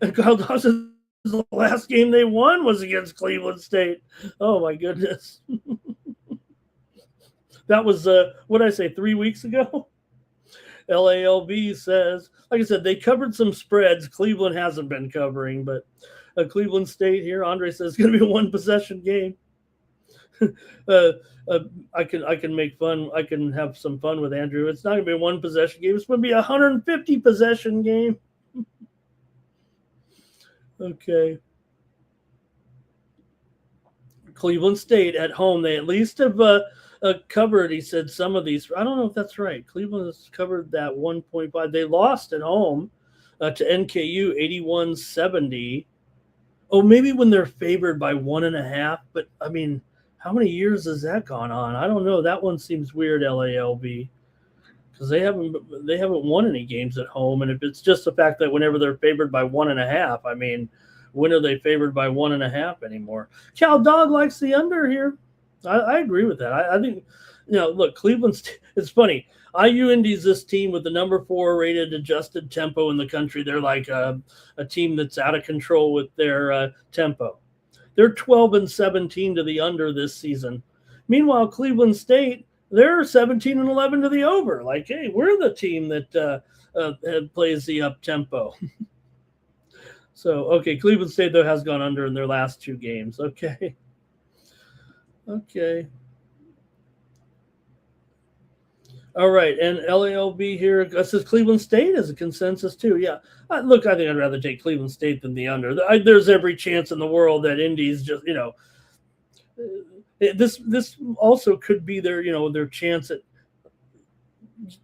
And Kyle Dawson, the last game they won was against Cleveland State. Oh my goodness. That was, what did I say, 3 weeks ago? LALB says, like I said, they covered some spreads Cleveland hasn't been covering, but Cleveland State here, Andre says, it's going to be a 1-possession game. I can make fun. I can have some fun with Andrew. It's not going to be a 1-possession game. It's going to be a 150-possession game. Okay. Cleveland State at home. They at least have covered, he said, some of these. I don't know if that's right. Cleveland has covered that 1.5. They lost at home to NKU 81-70. Oh, maybe when they're favored by 1.5. But, I mean, how many years has that gone on? I don't know. That one seems weird, LALB, because they haven't won any games at home. And if it's just the fact that whenever they're favored by 1.5, I mean, when are they favored by 1.5 anymore? Cal Dog likes the under here. I agree with that. I think, look, Cleveland's, it's funny. IU Indy's this team with the number 4 rated adjusted tempo in the country. They're like a team that's out of control with their tempo. They're 12-17 to the under this season. Meanwhile, Cleveland State, they're 17-11 to the over. Like, hey, we're the team that plays the up tempo. So, okay, Cleveland State, though, has gone under in their last 2 games. Okay. Okay. All right, and LALB here says Cleveland State is a consensus too. Yeah, look, I think I'd rather take Cleveland State than the under. There's every chance in the world that Indy's just, this also could be their chance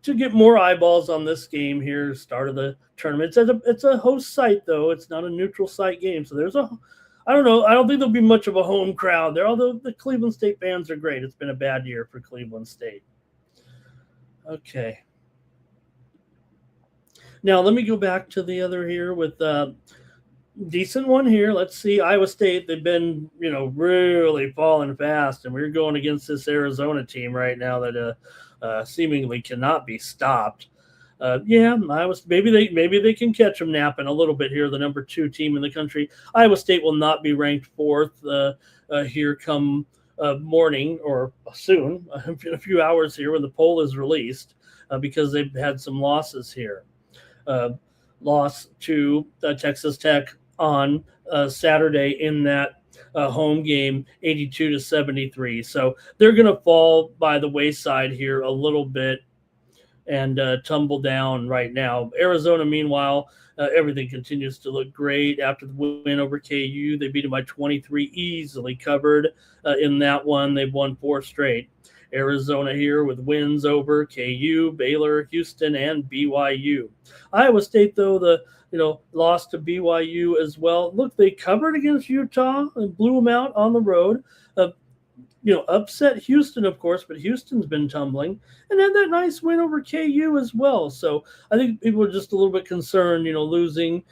to get more eyeballs on this game here, start of the tournament. It's a host site though. It's not a neutral site game, so there's a I don't know. I don't think there'll be much of a home crowd there, although the Cleveland State fans are great. It's been a bad year for Cleveland State. Okay. Now, let me go back to the other here with decent one here. Let's see. Iowa State, they've been, really falling fast, and we're going against this Arizona team right now that seemingly cannot be stopped. Maybe they can catch them napping a little bit here. The number 2 team in the country. Iowa State will not be ranked 4th here come morning or soon, in a few hours here when the poll is released, because they've had some losses here. Loss to Texas Tech on Saturday in that home game, 82-73. So they're going to fall by the wayside here a little bit and tumble down right now. Arizona, meanwhile, everything continues to look great after the win over KU. They beat them by 23, easily covered in that one. They've won 4 straight. Arizona here with wins over KU, Baylor, Houston, and BYU. Iowa State, though, lost to BYU as well. Look, they covered against Utah and blew them out on the road. Upset Houston, of course, but Houston's been tumbling, and had that nice win over KU as well. So I think people are just a little bit concerned, losing.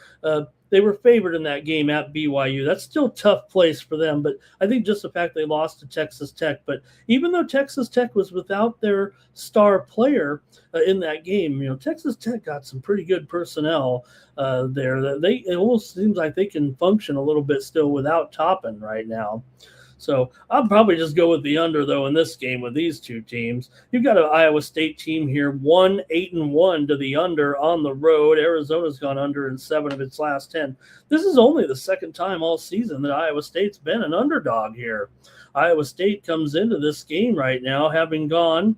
They were favored in that game at BYU. That's still a tough place for them, but I think just the fact they lost to Texas Tech. But even though Texas Tech was without their star player in that game, Texas Tech got some pretty good personnel there. It almost seems like they can function a little bit still without Toppin right now. So I'll probably just go with the under, though, in this game with these two teams. You've got an Iowa State team here, 8-1 to the under on the road. Arizona's gone under in 7 of its last 10. This is only the second time all season that Iowa State's been an underdog here. Iowa State comes into this game right now having gone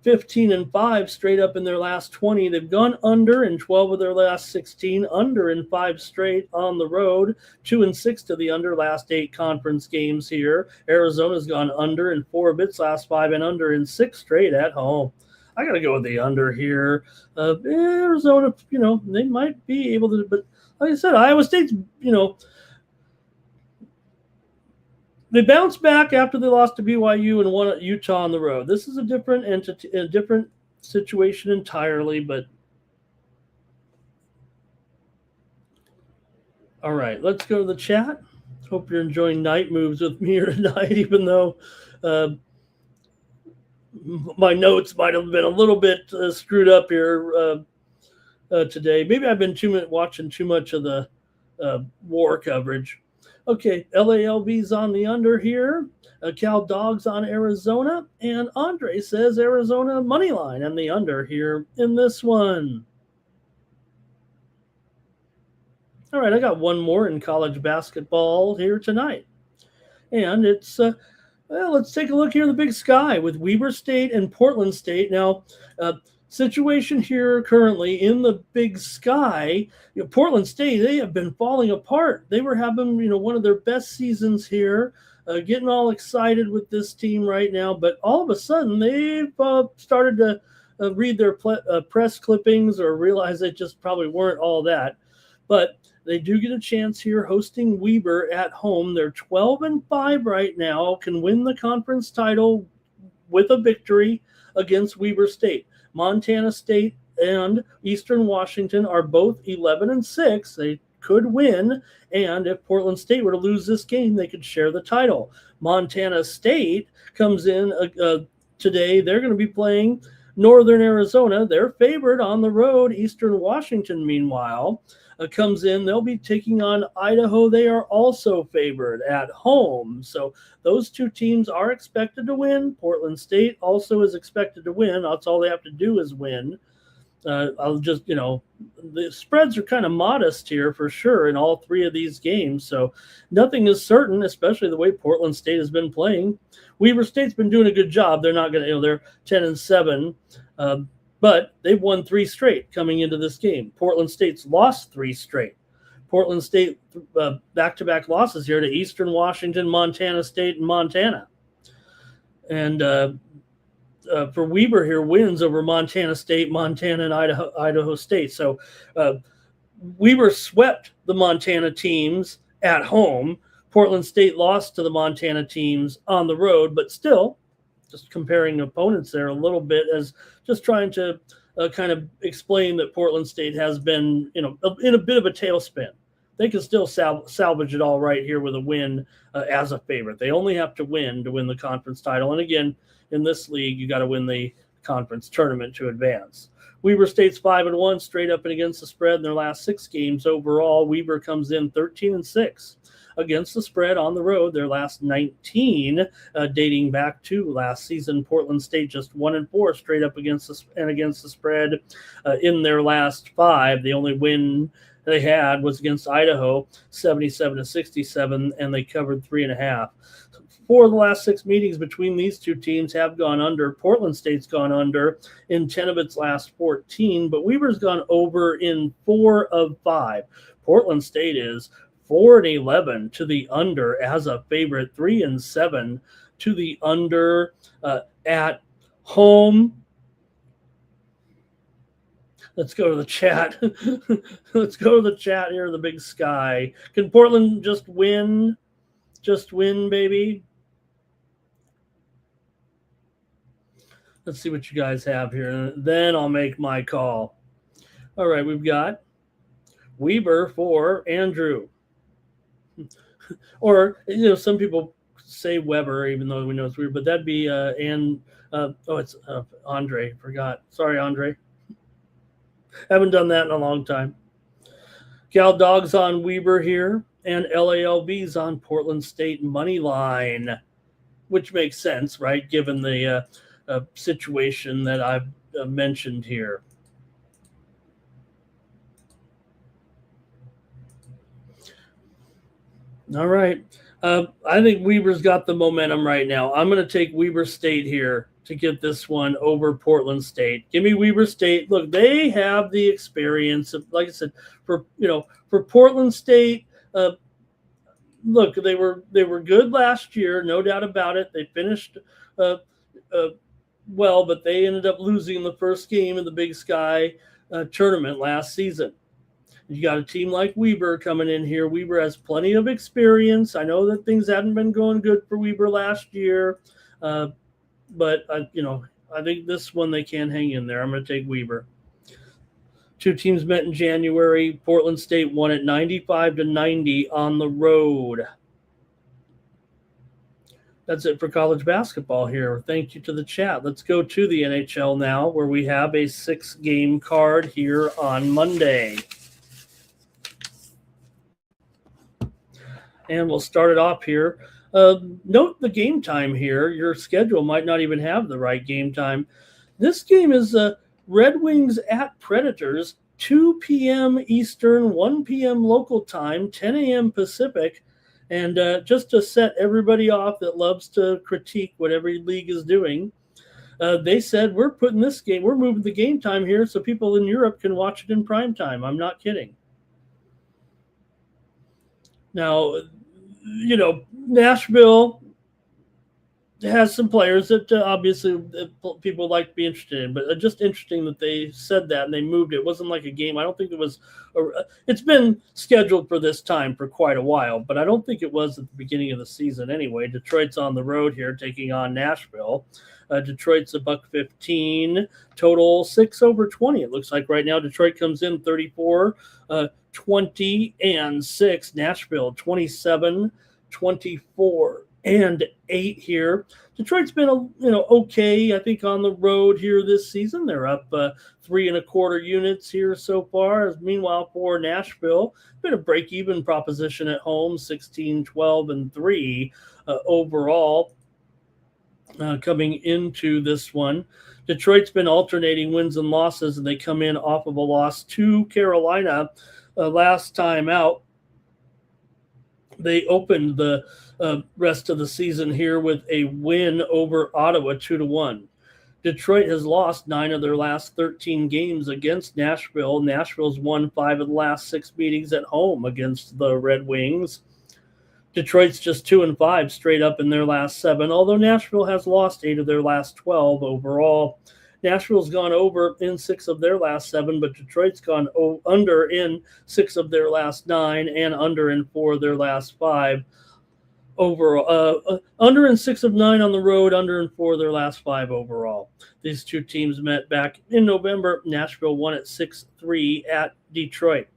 15-5 straight up in their last 20. They've gone under in 12 of their last 16, under in 5 straight on the road, 2-6 to the under last 8 conference games here. Arizona's gone under in 4 of its last 5 and under in 6 straight at home. I got to go with the under here. Arizona, they might be able to, but like I said, Iowa State's, they bounced back after they lost to BYU and won at Utah on the road. This is a different entity, a different situation entirely, but all right, let's go to the chat. Hope you're enjoying Night Moves with me here tonight, even though my notes might have been a little bit screwed up here today. Maybe I've been watching too much of the war coverage. Okay, LALV's on the under here. Cal Dogs on Arizona. And Andre says Arizona money line and the under here in this one. All right, I got one more in college basketball here tonight. And it's, let's take a look here in the Big Sky with Weber State and Portland State. Now, situation here currently in the Big Sky, Portland State, they have been falling apart. They were having, one of their best seasons here, getting all excited with this team right now. But all of a sudden, they've started to read their press clippings or realize they just probably weren't all that. But they do get a chance here hosting Weber at home. They're 12-5 right now, can win the conference title with a victory against Weber State. Montana State and Eastern Washington are both 11-6. They could win, and if Portland State were to lose this game, they could share the title. Montana State comes in today. They're going to be playing Northern Arizona. They're favored on the road. Eastern Washington, meanwhile, comes in. They'll be taking on Idaho. They are also favored at home. So those two teams are expected to win. Portland State also is expected to win. That's all they have to do is win. I'll just, the spreads are kind of modest here for sure in all 3 of these games. So nothing is certain, especially the way Portland State has been playing. Weber State's been doing a good job. They're not going to, they're 10-7. But they've won 3 straight coming into this game. Portland State's lost 3 straight. Portland State back-to-back losses here to Eastern Washington, Montana State, and Montana. And for Weber here, wins over Montana State, Montana, and Idaho State. So Weber swept the Montana teams at home. Portland State lost to the Montana teams on the road, but still, just comparing opponents there a little bit as just trying to kind of explain that Portland State has been, in a bit of a tailspin. They can still salvage it all right here with a win as a favorite. They only have to win the conference title. And again, in this league, you got to win the conference tournament to advance. Weber State's 5-1 straight up and against the spread in their last 6 games overall. Weber comes in 13-6 against the spread on the road. Their last 19, dating back to last season. Portland State just 1-4 straight up against the spread in their last 5. The only win they had was against Idaho, 77-67, and they covered 3.5. 4 of the last 6 meetings between these two teams have gone under. Portland State's gone under in 10 of its last 14, but Weber's gone over in 4 of 5. Portland State is 4-11 to the under as a favorite, 3-7 to the under at home. Let's go to the chat. Let's go to the chat here, the big sky. Can Portland just win? Just win, baby. Let's see what you guys have here. And then I'll make my call. All right, we've got Weber for Andrew. Or, some people say Weber, even though we know it's weird, but that'd be it's Andre. Forgot. Sorry, Andre. Haven't done that in a long time. Gal Dog's on Weber here, and LALB's on Portland State money line, which makes sense, right, given the situation that I've mentioned here. All right. I think Weber's got the momentum right now. I'm going to take Weber State here to get this one over Portland State. Give me Weber State. Look, they have the experience of, like I said, for Portland State. Look, they were good last year, no doubt about it. They finished well, but they ended up losing the first game in the Big Sky tournament last season. You got a team like Weber coming in here. Weber has plenty of experience. I know that things hadn't been going good for Weber last year, but I think this one they can hang in there. I'm going to take Weber. 2 teams met in January. Portland State won at 95-90 on the road. That's it for college basketball here. Thank you to the chat. Let's go to the NHL now, where we have a 6-game card here on Monday. And we'll start it off here. Note the game time here. Your schedule might not even have the right game time. This game is Red Wings at Predators, 2 p.m. Eastern, 1 p.m. local time, 10 a.m. Pacific. And just to set everybody off that loves to critique what every league is doing, they said, we're moving the game time here so people in Europe can watch it in prime time. I'm not kidding. Now, Nashville has some players that obviously people would like to be interested in, but just interesting that they said that and they moved it. It wasn't like a game. I don't think it was it's been scheduled for this time for quite a while, but I don't think it was at the beginning of the season anyway. Detroit's on the road here taking on Nashville. Detroit's $1.15, total 6/20. It looks like right now Detroit comes in 34 20-6. Nashville 27-24-8 here. Detroit's been okay, I think, on the road here this season. They're up 3.25 units here so far. Meanwhile, for Nashville, been a break-even proposition at home, 16-12-3 overall. Coming into this one, Detroit's been alternating wins and losses, and they come in off of a loss to Carolina last time out. They opened the rest of the season here with a win over Ottawa 2-1. Detroit has lost 9 of their last 13 games against Nashville. Nashville's won 5 of the last 6 meetings at home against the Red Wings. Detroit's just 2-5 straight up in their last 7, although Nashville has lost 8 of their last 12 overall. Nashville's gone over in 6 of their last 7, but Detroit's gone under in 6 of their last 9 and under in 4 of their last 5. Overall, under in 6 of 9 on the road, under in 4 of their last 5 overall. These two teams met back in November. Nashville won at 6-3 at Detroit.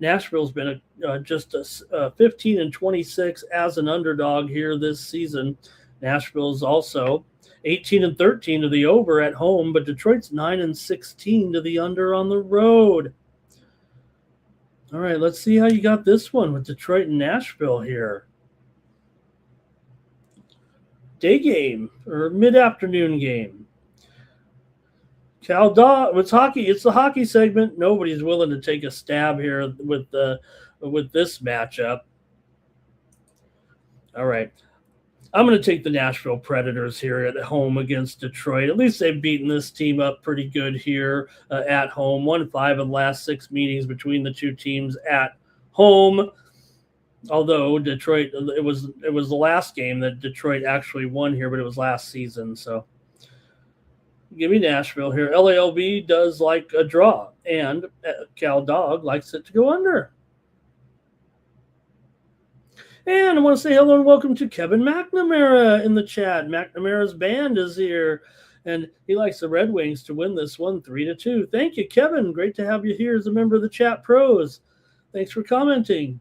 Nashville's been just 15-26 as an underdog here this season. Nashville's also 18-13 to the over at home, but Detroit's 9-16 to the under on the road. All right, let's see how you got this one with Detroit and Nashville here. Day game or mid-afternoon game. It's hockey. It's the hockey segment. Nobody's willing to take a stab here with this matchup. All right. I'm going to take the Nashville Predators here at home against Detroit. At least they've beaten this team up pretty good here at home. 1-5 in the last 6 meetings between the two teams at home. Although Detroit, it was the last game that Detroit actually won here, but it was last season. So give me Nashville here. LALB does like a draw, and Cal Dog likes it to go under. And I want to say hello and welcome to Kevin McNamara in the chat. McNamara's band is here, and he likes the Red Wings to win this one 3-2. Thank you, Kevin. Great to have you here as a member of the Chat Pros. Thanks for commenting.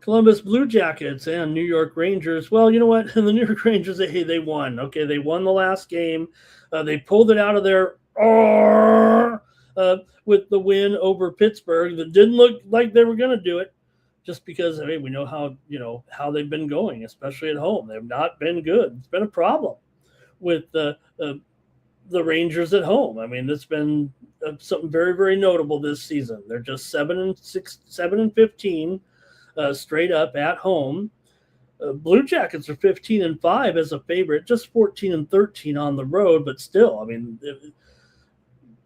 Columbus Blue Jackets and New York Rangers. Well, you know what? The New York Rangers, they won. Okay, they won the last game. They pulled it out of their with the win over Pittsburgh. That didn't look like they were going to do it, just because we know how they've been going, especially at home. They've not been good. It's been a problem with the Rangers at home. I mean, it's been something very, very notable this season. They're just 7-15. Straight up at home. Blue Jackets are 15-5 as a favorite, just 14-13 on the road, but still, I mean,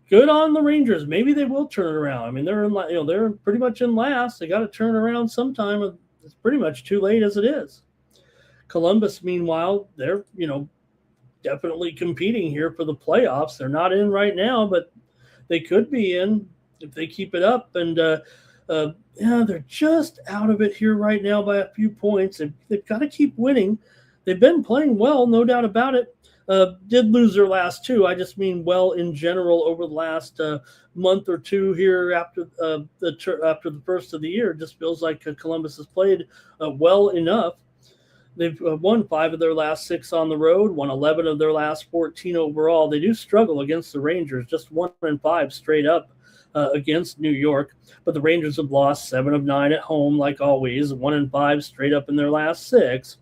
good on the Rangers. Maybe they will turn it around. I mean, they're pretty much in last. They got to turn around sometime. It's pretty much too late as it is. Columbus, meanwhile, they're definitely competing here for the playoffs. They're not in right now, but they could be in if they keep it up. And they're just out of it here right now by a few points. They've got to keep winning. They've been playing well, no doubt about it. Did lose their last 2. I just mean well in general over the last month or 2 here after the first of the year. It just feels like Columbus has played well enough. They've won 5 of their last 6 on the road, won 11 of their last 14 overall. They do struggle against the Rangers, just 1-5 straight up against New York. But the Rangers have lost 7 of 9 at home, like always, 1-5 straight up in their last 6.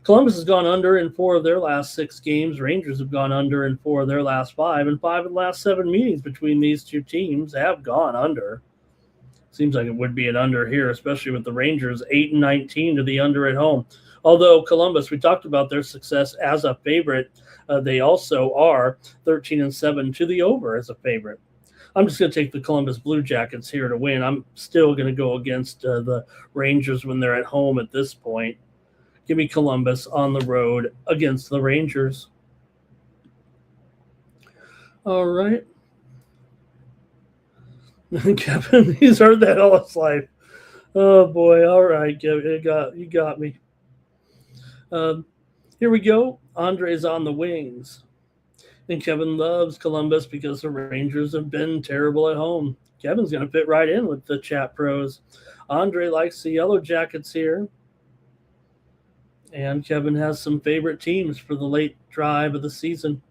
Columbus has gone under in 4 of their last 6 games. Rangers have gone under in 4 of their last 5, and 5 of the last 7 meetings between these two teams have gone under. Seems like it would be an under here, especially with the Rangers 8-19 to the under at home. Although Columbus, we talked about their success as a favorite, they also are 13-7 to the over as a favorite. I'm just going to take the Columbus Blue Jackets here to win. I'm still going to go against the Rangers when they're at home at this point. Give me Columbus on the road against the Rangers. All right. Kevin, he's heard that all his life. Oh, boy. All right, Kevin, you got me. Here we go. Andre's on the wings. And Kevin loves Columbus because the Rangers have been terrible at home. Kevin's going to fit right in with the Chat Pros. Andre likes the Yellow Jackets here. And Kevin has some favorite teams for the late drive of the season.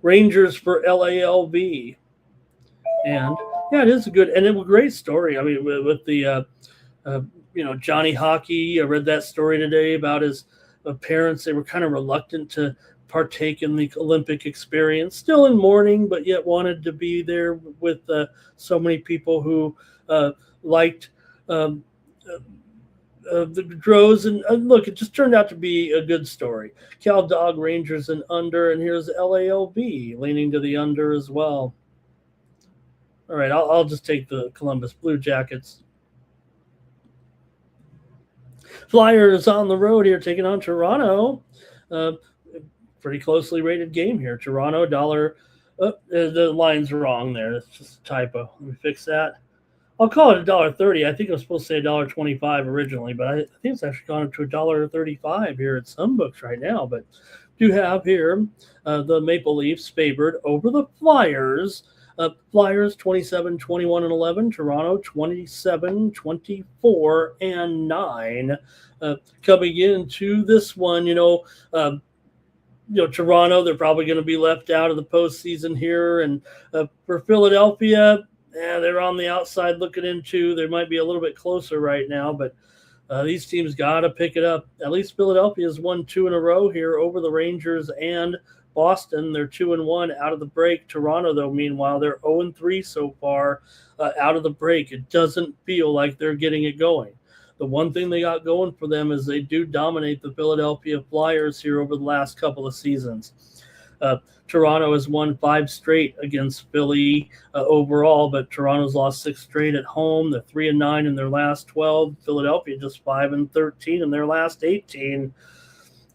Rangers for LALV. And, yeah, it is a good and a great story. I mean, with the, Johnny Hockey. I read that story today about his parents. They were kind of reluctant to partake in the Olympic experience, still in mourning, but yet wanted to be there with so many people who liked the Droz. And look, it just turned out to be a good story. Cal Dog Rangers and under, and here's LALB leaning to the under as well. All right, I'll just take the Columbus Blue Jackets. Flyers on the road here taking on Toronto. Uh, Pretty closely rated game here. Toronto dollar. The line's wrong there. That's just a typo. Let me fix that. I'll call it $1.30. I think I was supposed to say $1.25 originally, but I think it's actually gone up to $1.35 here at some books right now. But do have here the Maple Leafs favored over the Flyers. Flyers 27, 21, and 11. Toronto 27, 24, and 9. Coming into this one, Toronto, they're probably going to be left out of the postseason here. And for Philadelphia, they're on the outside looking into. They might be a little bit closer right now, but these teams got to pick it up. At least Philadelphia has won 2 in a row here over the Rangers and Boston. They're 2-1 out of the break. Toronto, though, meanwhile, they're 0-3 so far out of the break. It doesn't feel like they're getting it going. The one thing they got going for them is they do dominate the Philadelphia Flyers here over the last couple of seasons. Toronto has won 5 straight against Philly overall, but Toronto's lost 6 straight at home. They're 3-9 in their last 12. Philadelphia just 5-13 in their last 18.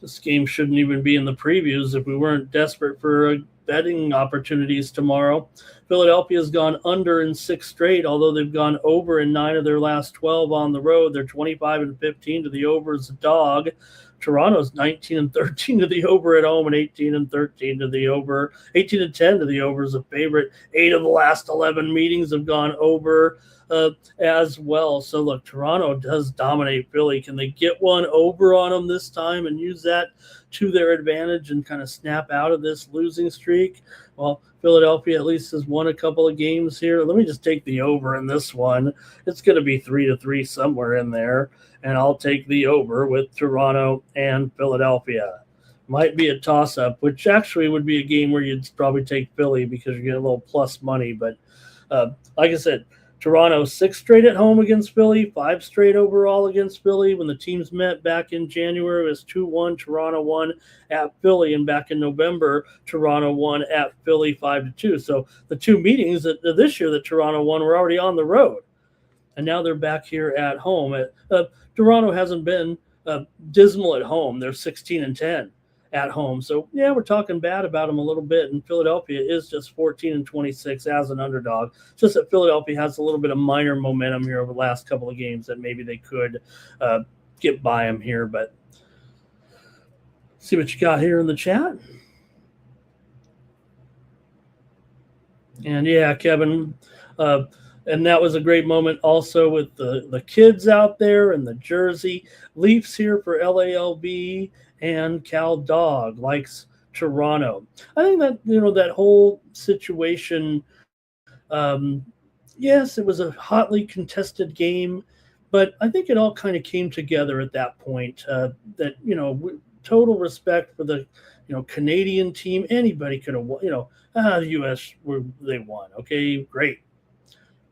This game shouldn't even be in the previews if we weren't desperate for betting opportunities tomorrow. Philadelphia has gone under in 6 straight, although they've gone over in 9 of their last 12 on the road. They're 25-15 to the over as a dog. Toronto's 19-13 to the over at home and 18-13 to the over. 18-10 to the over as a favorite. 8 of the last 11 meetings have gone over as well. So look, Toronto does dominate Philly. Can they get one over on them this time and use that to their advantage and kind of snap out of this losing streak? Well, Philadelphia at least has won a couple of games here. Let me just take the over in this one. It's going to be 3-3 somewhere in there, and I'll take the over with Toronto and Philadelphia. Might be a toss-up, which actually would be a game where you'd probably take Philly because you get a little plus money. But like I said, Toronto 6 straight at home against Philly, 5 straight overall against Philly. When the teams met back in January, it was 2-1. Toronto won at Philly, and back in November, Toronto won at Philly 5-2. So the 2 meetings this year that Toronto won were already on the road, and now they're back here at home. Toronto hasn't been dismal at home. They're 16-10 at home. So, yeah, we're talking bad about them a little bit, and Philadelphia is just 14-26 as an underdog. It's just that Philadelphia has a little bit of minor momentum here over the last couple of games that maybe they could get by them here. But see what you got here in the chat. And, yeah, Kevin, and that was a great moment also with the kids out there and the jersey. Leafs here for LALB, and Cal Dog likes Toronto. I think that, that whole situation, yes, it was a hotly contested game, but I think it all kind of came together at that point. That, total respect for the, Canadian team. Anybody could have won, the U.S., they won. Okay, great.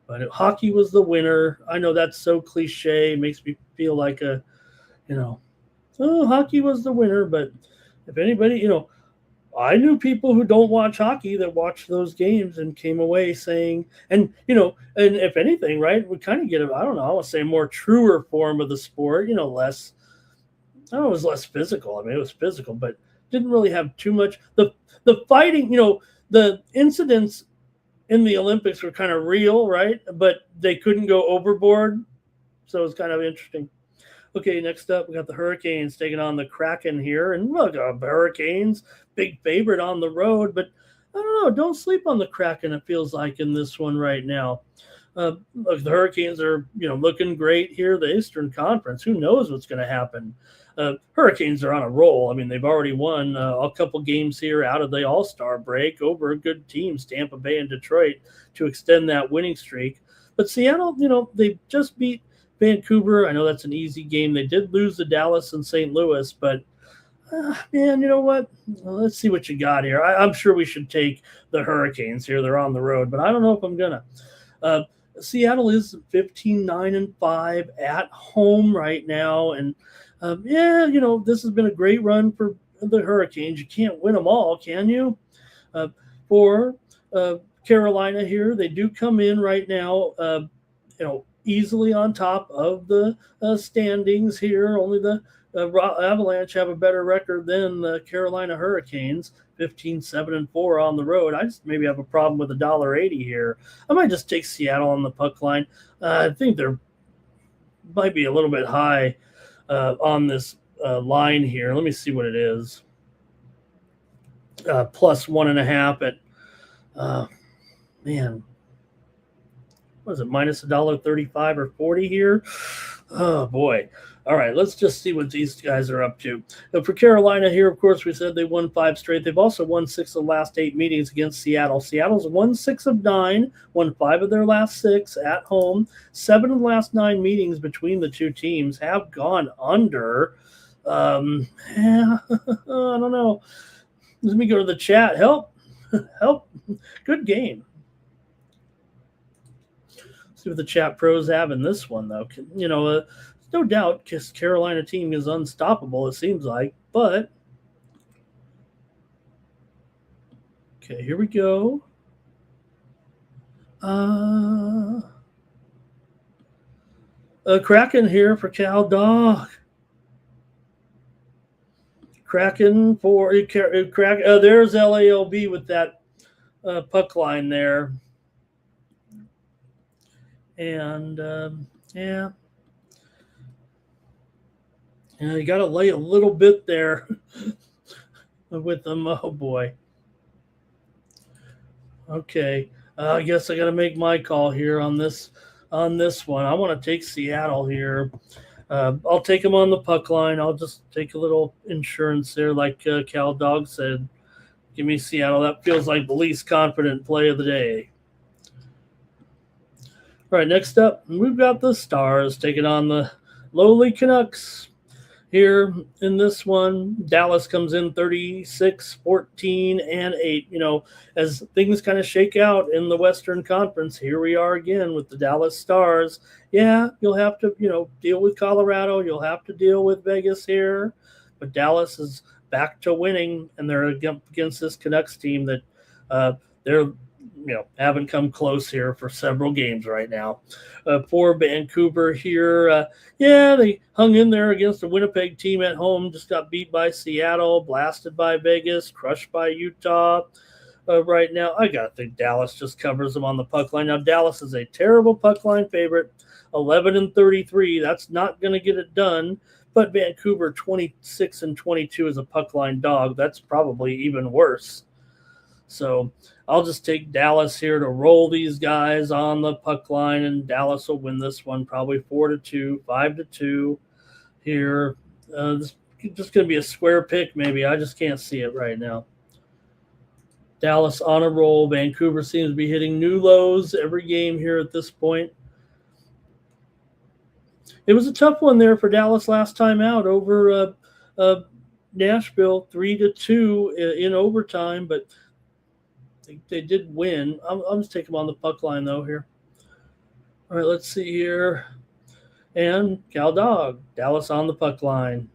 But hockey was the winner. I know that's so cliche. It makes me feel like hockey was the winner. But if anybody, I knew people who don't watch hockey that watched those games and came away saying, and if anything, right, we kind of get I want to say a more truer form of the sport, less, it was less physical. I mean, it was physical, but didn't really have too much. The fighting, the incidents in the Olympics were kind of real, right? But they couldn't go overboard. So it was kind of interesting. Okay, next up, we got the Hurricanes taking on the Kraken here. And look, Hurricanes, big favorite on the road. But I don't know, don't sleep on the Kraken, it feels like, in this one right now. Look, the Hurricanes are, looking great here. The Eastern Conference, who knows what's going to happen? Hurricanes are on a roll. I mean, they've already won a couple games here out of the All-Star break over good teams, Tampa Bay and Detroit, to extend that winning streak. But Seattle, they just beat Vancouver. I know that's an easy game. They did lose to Dallas and St. Louis, but man, you know what? Well, let's see what you got here. I'm sure we should take the Hurricanes here. They're on the road, but I don't know if I'm going to. Seattle is 15-9-5 at home right now. And this has been a great run for the Hurricanes. You can't win them all, can you? For Carolina here, they do come in right now, easily on top of the standings here. Only the Avalanche have a better record than the Carolina Hurricanes, 15-7-4 on the road. I just maybe have a problem with $1.80 here. I might just take Seattle on the puck line. I think they're might be a little bit high on this line here. Let me see what it is. Plus 1.5 at man. What is it, minus $1.35 or 40 here? Oh boy. All right, let's just see what these guys are up to. Now, for Carolina here, of course, we said they won 5 straight. They've also won 6 of the last 8 meetings against Seattle. Seattle's won 6 of 9, won 5 of their last 6 at home. 7 of the last 9 meetings between the two teams have gone under. I don't know. Let me go to the chat. Help. Good game. See what the chat pros have in this one, though. No doubt this Carolina team is unstoppable, it seems like. But, okay, here we go. Kraken here for Cal Dog. Kraken for there's LALB with that puck line there. And, yeah. You got to lay a little bit there with them. Oh, boy. Okay. I guess I got to make my call here on this one. I want to take Seattle here. I'll take them on the puck line. I'll just take a little insurance there, like Cal Dog said. Give me Seattle. That feels like the least confident play of the day. All right, next up, we've got the Stars taking on the lowly Canucks. Here in this one, Dallas comes in 36-14-8. As things kind of shake out in the Western Conference, here we are again with the Dallas Stars. Yeah, you'll have to, deal with Colorado. You'll have to deal with Vegas here. But Dallas is back to winning, and they're against this Canucks team that they're haven't come close here for several games right now. For Vancouver here, they hung in there against the Winnipeg team at home, just got beat by Seattle, blasted by Vegas, crushed by Utah. Right now, I got to think Dallas just covers them on the puck line. Now, Dallas is a terrible puck line favorite, 11-33. That's not going to get it done. But Vancouver, 26-22 is a puck line dog. That's probably even worse. So I'll just take Dallas here to roll these guys on the puck line, and Dallas will win this one probably 4-2, 5-2 here. This is just going to be a square pick maybe. I just can't see it right now. Dallas on a roll. Vancouver seems to be hitting new lows every game here at this point. It was a tough one there for Dallas last time out over Nashville, 3-2 in overtime, but they did win. I'm just taking them on the puck line, though, here. All right, let's see here. And Cal Dog, Dallas on the puck line.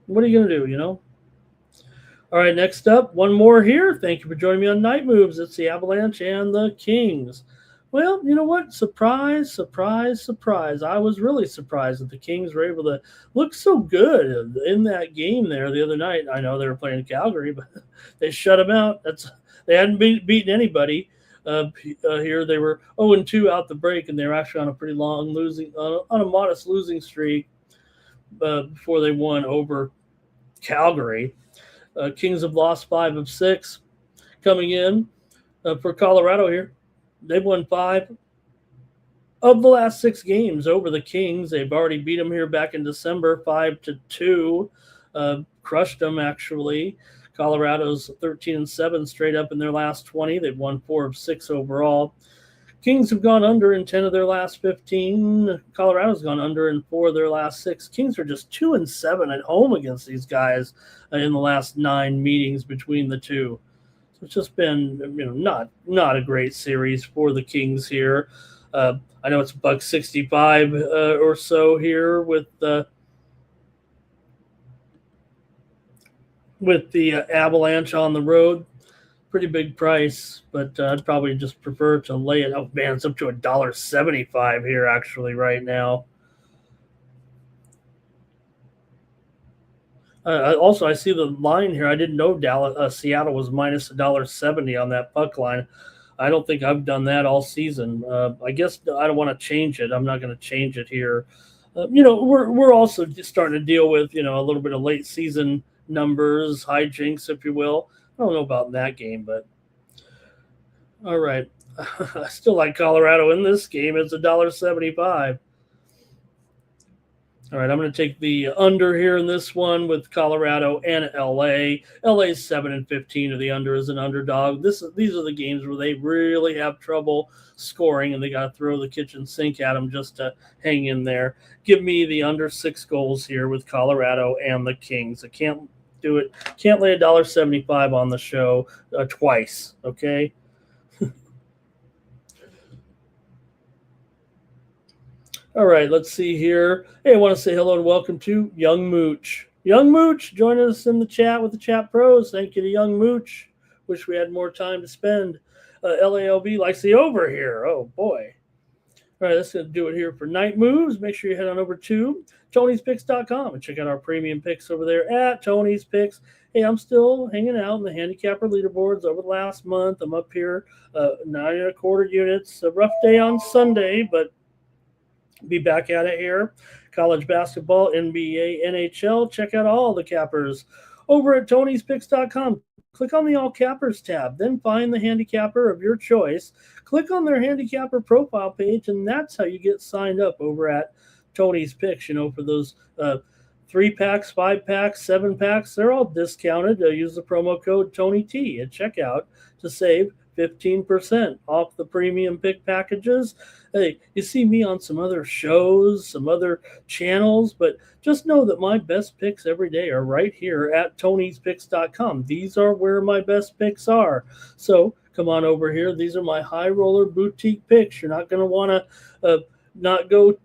What are you going to do, All right, next up, one more here. Thank you for joining me on Night Moves. It's the Avalanche and the Kings. Well, you know what? Surprise, surprise, surprise. I was really surprised that the Kings were able to look so good in that game there the other night. I know they were playing Calgary, but they shut them out. They hadn't beaten anybody here. They were 0-2 out the break, and they were actually on a pretty long on a modest losing streak before they won over Calgary. Kings have lost 5 of 6 coming in for Colorado here. They've won 5 of the last 6 games over the Kings. They've already beat them here back in December, 5-2. Crushed them, actually. Colorado's 13-7 straight up in their last 20. They've won 4 of 6 overall. Kings have gone under in 10 of their last 15. Colorado's gone under in 4 of their last 6. Kings are just 2-7 at home against these guys in the last 9 meetings between the two. So it's just been, not a great series for the Kings here. I know it's $1.65 or so here with the Avalanche on the road. pretty big price, but I'd probably just prefer to lay it. Oh man, it's up to $1.75 here actually right now. Also, I see the line here. I didn't know Seattle was minus $1.70 on that puck line. I don't think I've done that all season. I guess I don't want to change it. I'm not going to change it here. We're also just starting to deal with a little bit of late season numbers, hijinks, if you will. I don't know about that game, but all right. I still like Colorado in this game. It's $1.75. All right, I'm going to take the under here in this one with Colorado and LA. LA's 7-15 to the under as an underdog. These are the games where they really have trouble scoring, and they got to throw the kitchen sink at them just to hang in there. Give me the under 6 goals here with Colorado and the Kings. I can't do it. Can't lay $1.75 on the show twice. Okay. All right, let's see here. Hey, I want to say hello and welcome to Young Mooch. Young Mooch, join us in the chat with the chat pros. Thank you to Young Mooch. Wish we had more time to spend. LALB likes the over here. Oh, boy. All right, that's going to do it here for Night Moves. Make sure you head on over to Tony'sPicks.com and check out our premium picks over there at Tony's Picks. Hey, I'm still hanging out in the handicapper leaderboards over the last month. I'm up here 9.25 units. A rough day on Sunday, but be back at it here. College basketball, NBA, NHL. Check out all the cappers over at Tony'sPicks.com. Click on the All Cappers tab, then find the handicapper of your choice. Click on their handicapper profile page, and that's how you get signed up over at Tony's Picks. For those 3-packs, 5-packs, 7-packs, they're all discounted. Use the promo code TonyT at checkout to save 15% off the premium pick packages. Hey, you see me on some other shows, some other channels, but just know that my best picks every day are right here at Tony'sPicks.com. These are where my best picks are. So come on over here. These are my high roller boutique picks. You're not going to want to not go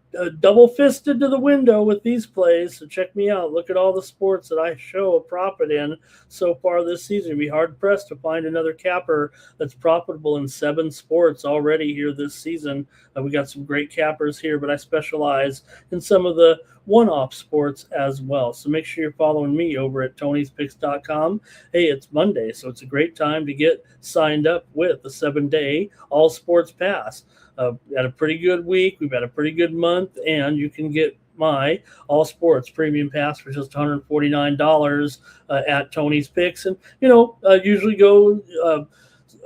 double-fisted to the window with these plays. So check me out. Look at all the sports that I show a profit in so far this season. You'd be hard-pressed to find another capper that's profitable in 7 sports already here this season. We got some great cappers here, but I specialize in some of the one-off sports as well. So make sure you're following me over at Tony'sPicks.com. Hey, it's Monday, so it's a great time to get signed up with the 7-day All Sports Pass. We had a pretty good week. We've had a pretty good month, and you can get my All Sports Premium Pass for just $149 at Tony's Picks. And, usually go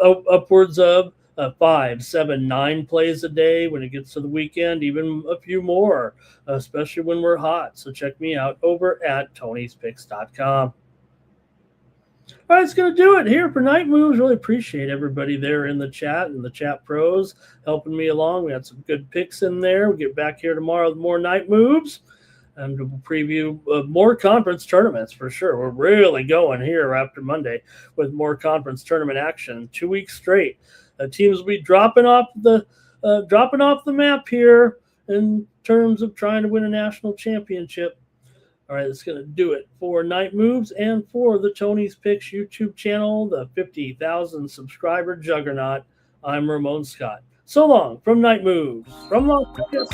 upwards of 5, 7, 9 plays a day. When it gets to the weekend, even a few more, especially when we're hot. So check me out over at Tony'sPicks.com. All right, it's going to do it here for Night Moves. Really appreciate everybody there in the chat and the chat pros helping me along. We had some good picks in there. We'll get back here tomorrow with more Night Moves, and we'll preview more conference tournaments for sure. We're really going here after Monday with more conference tournament action. 2 weeks straight. Teams will be dropping off the map here in terms of trying to win a national championship. All right, that's going to do it for Night Moves and for the Tony's Picks YouTube channel, the 50,000 subscriber juggernaut. I'm Ramon Scott. So long from Night Moves. From Las Vegas.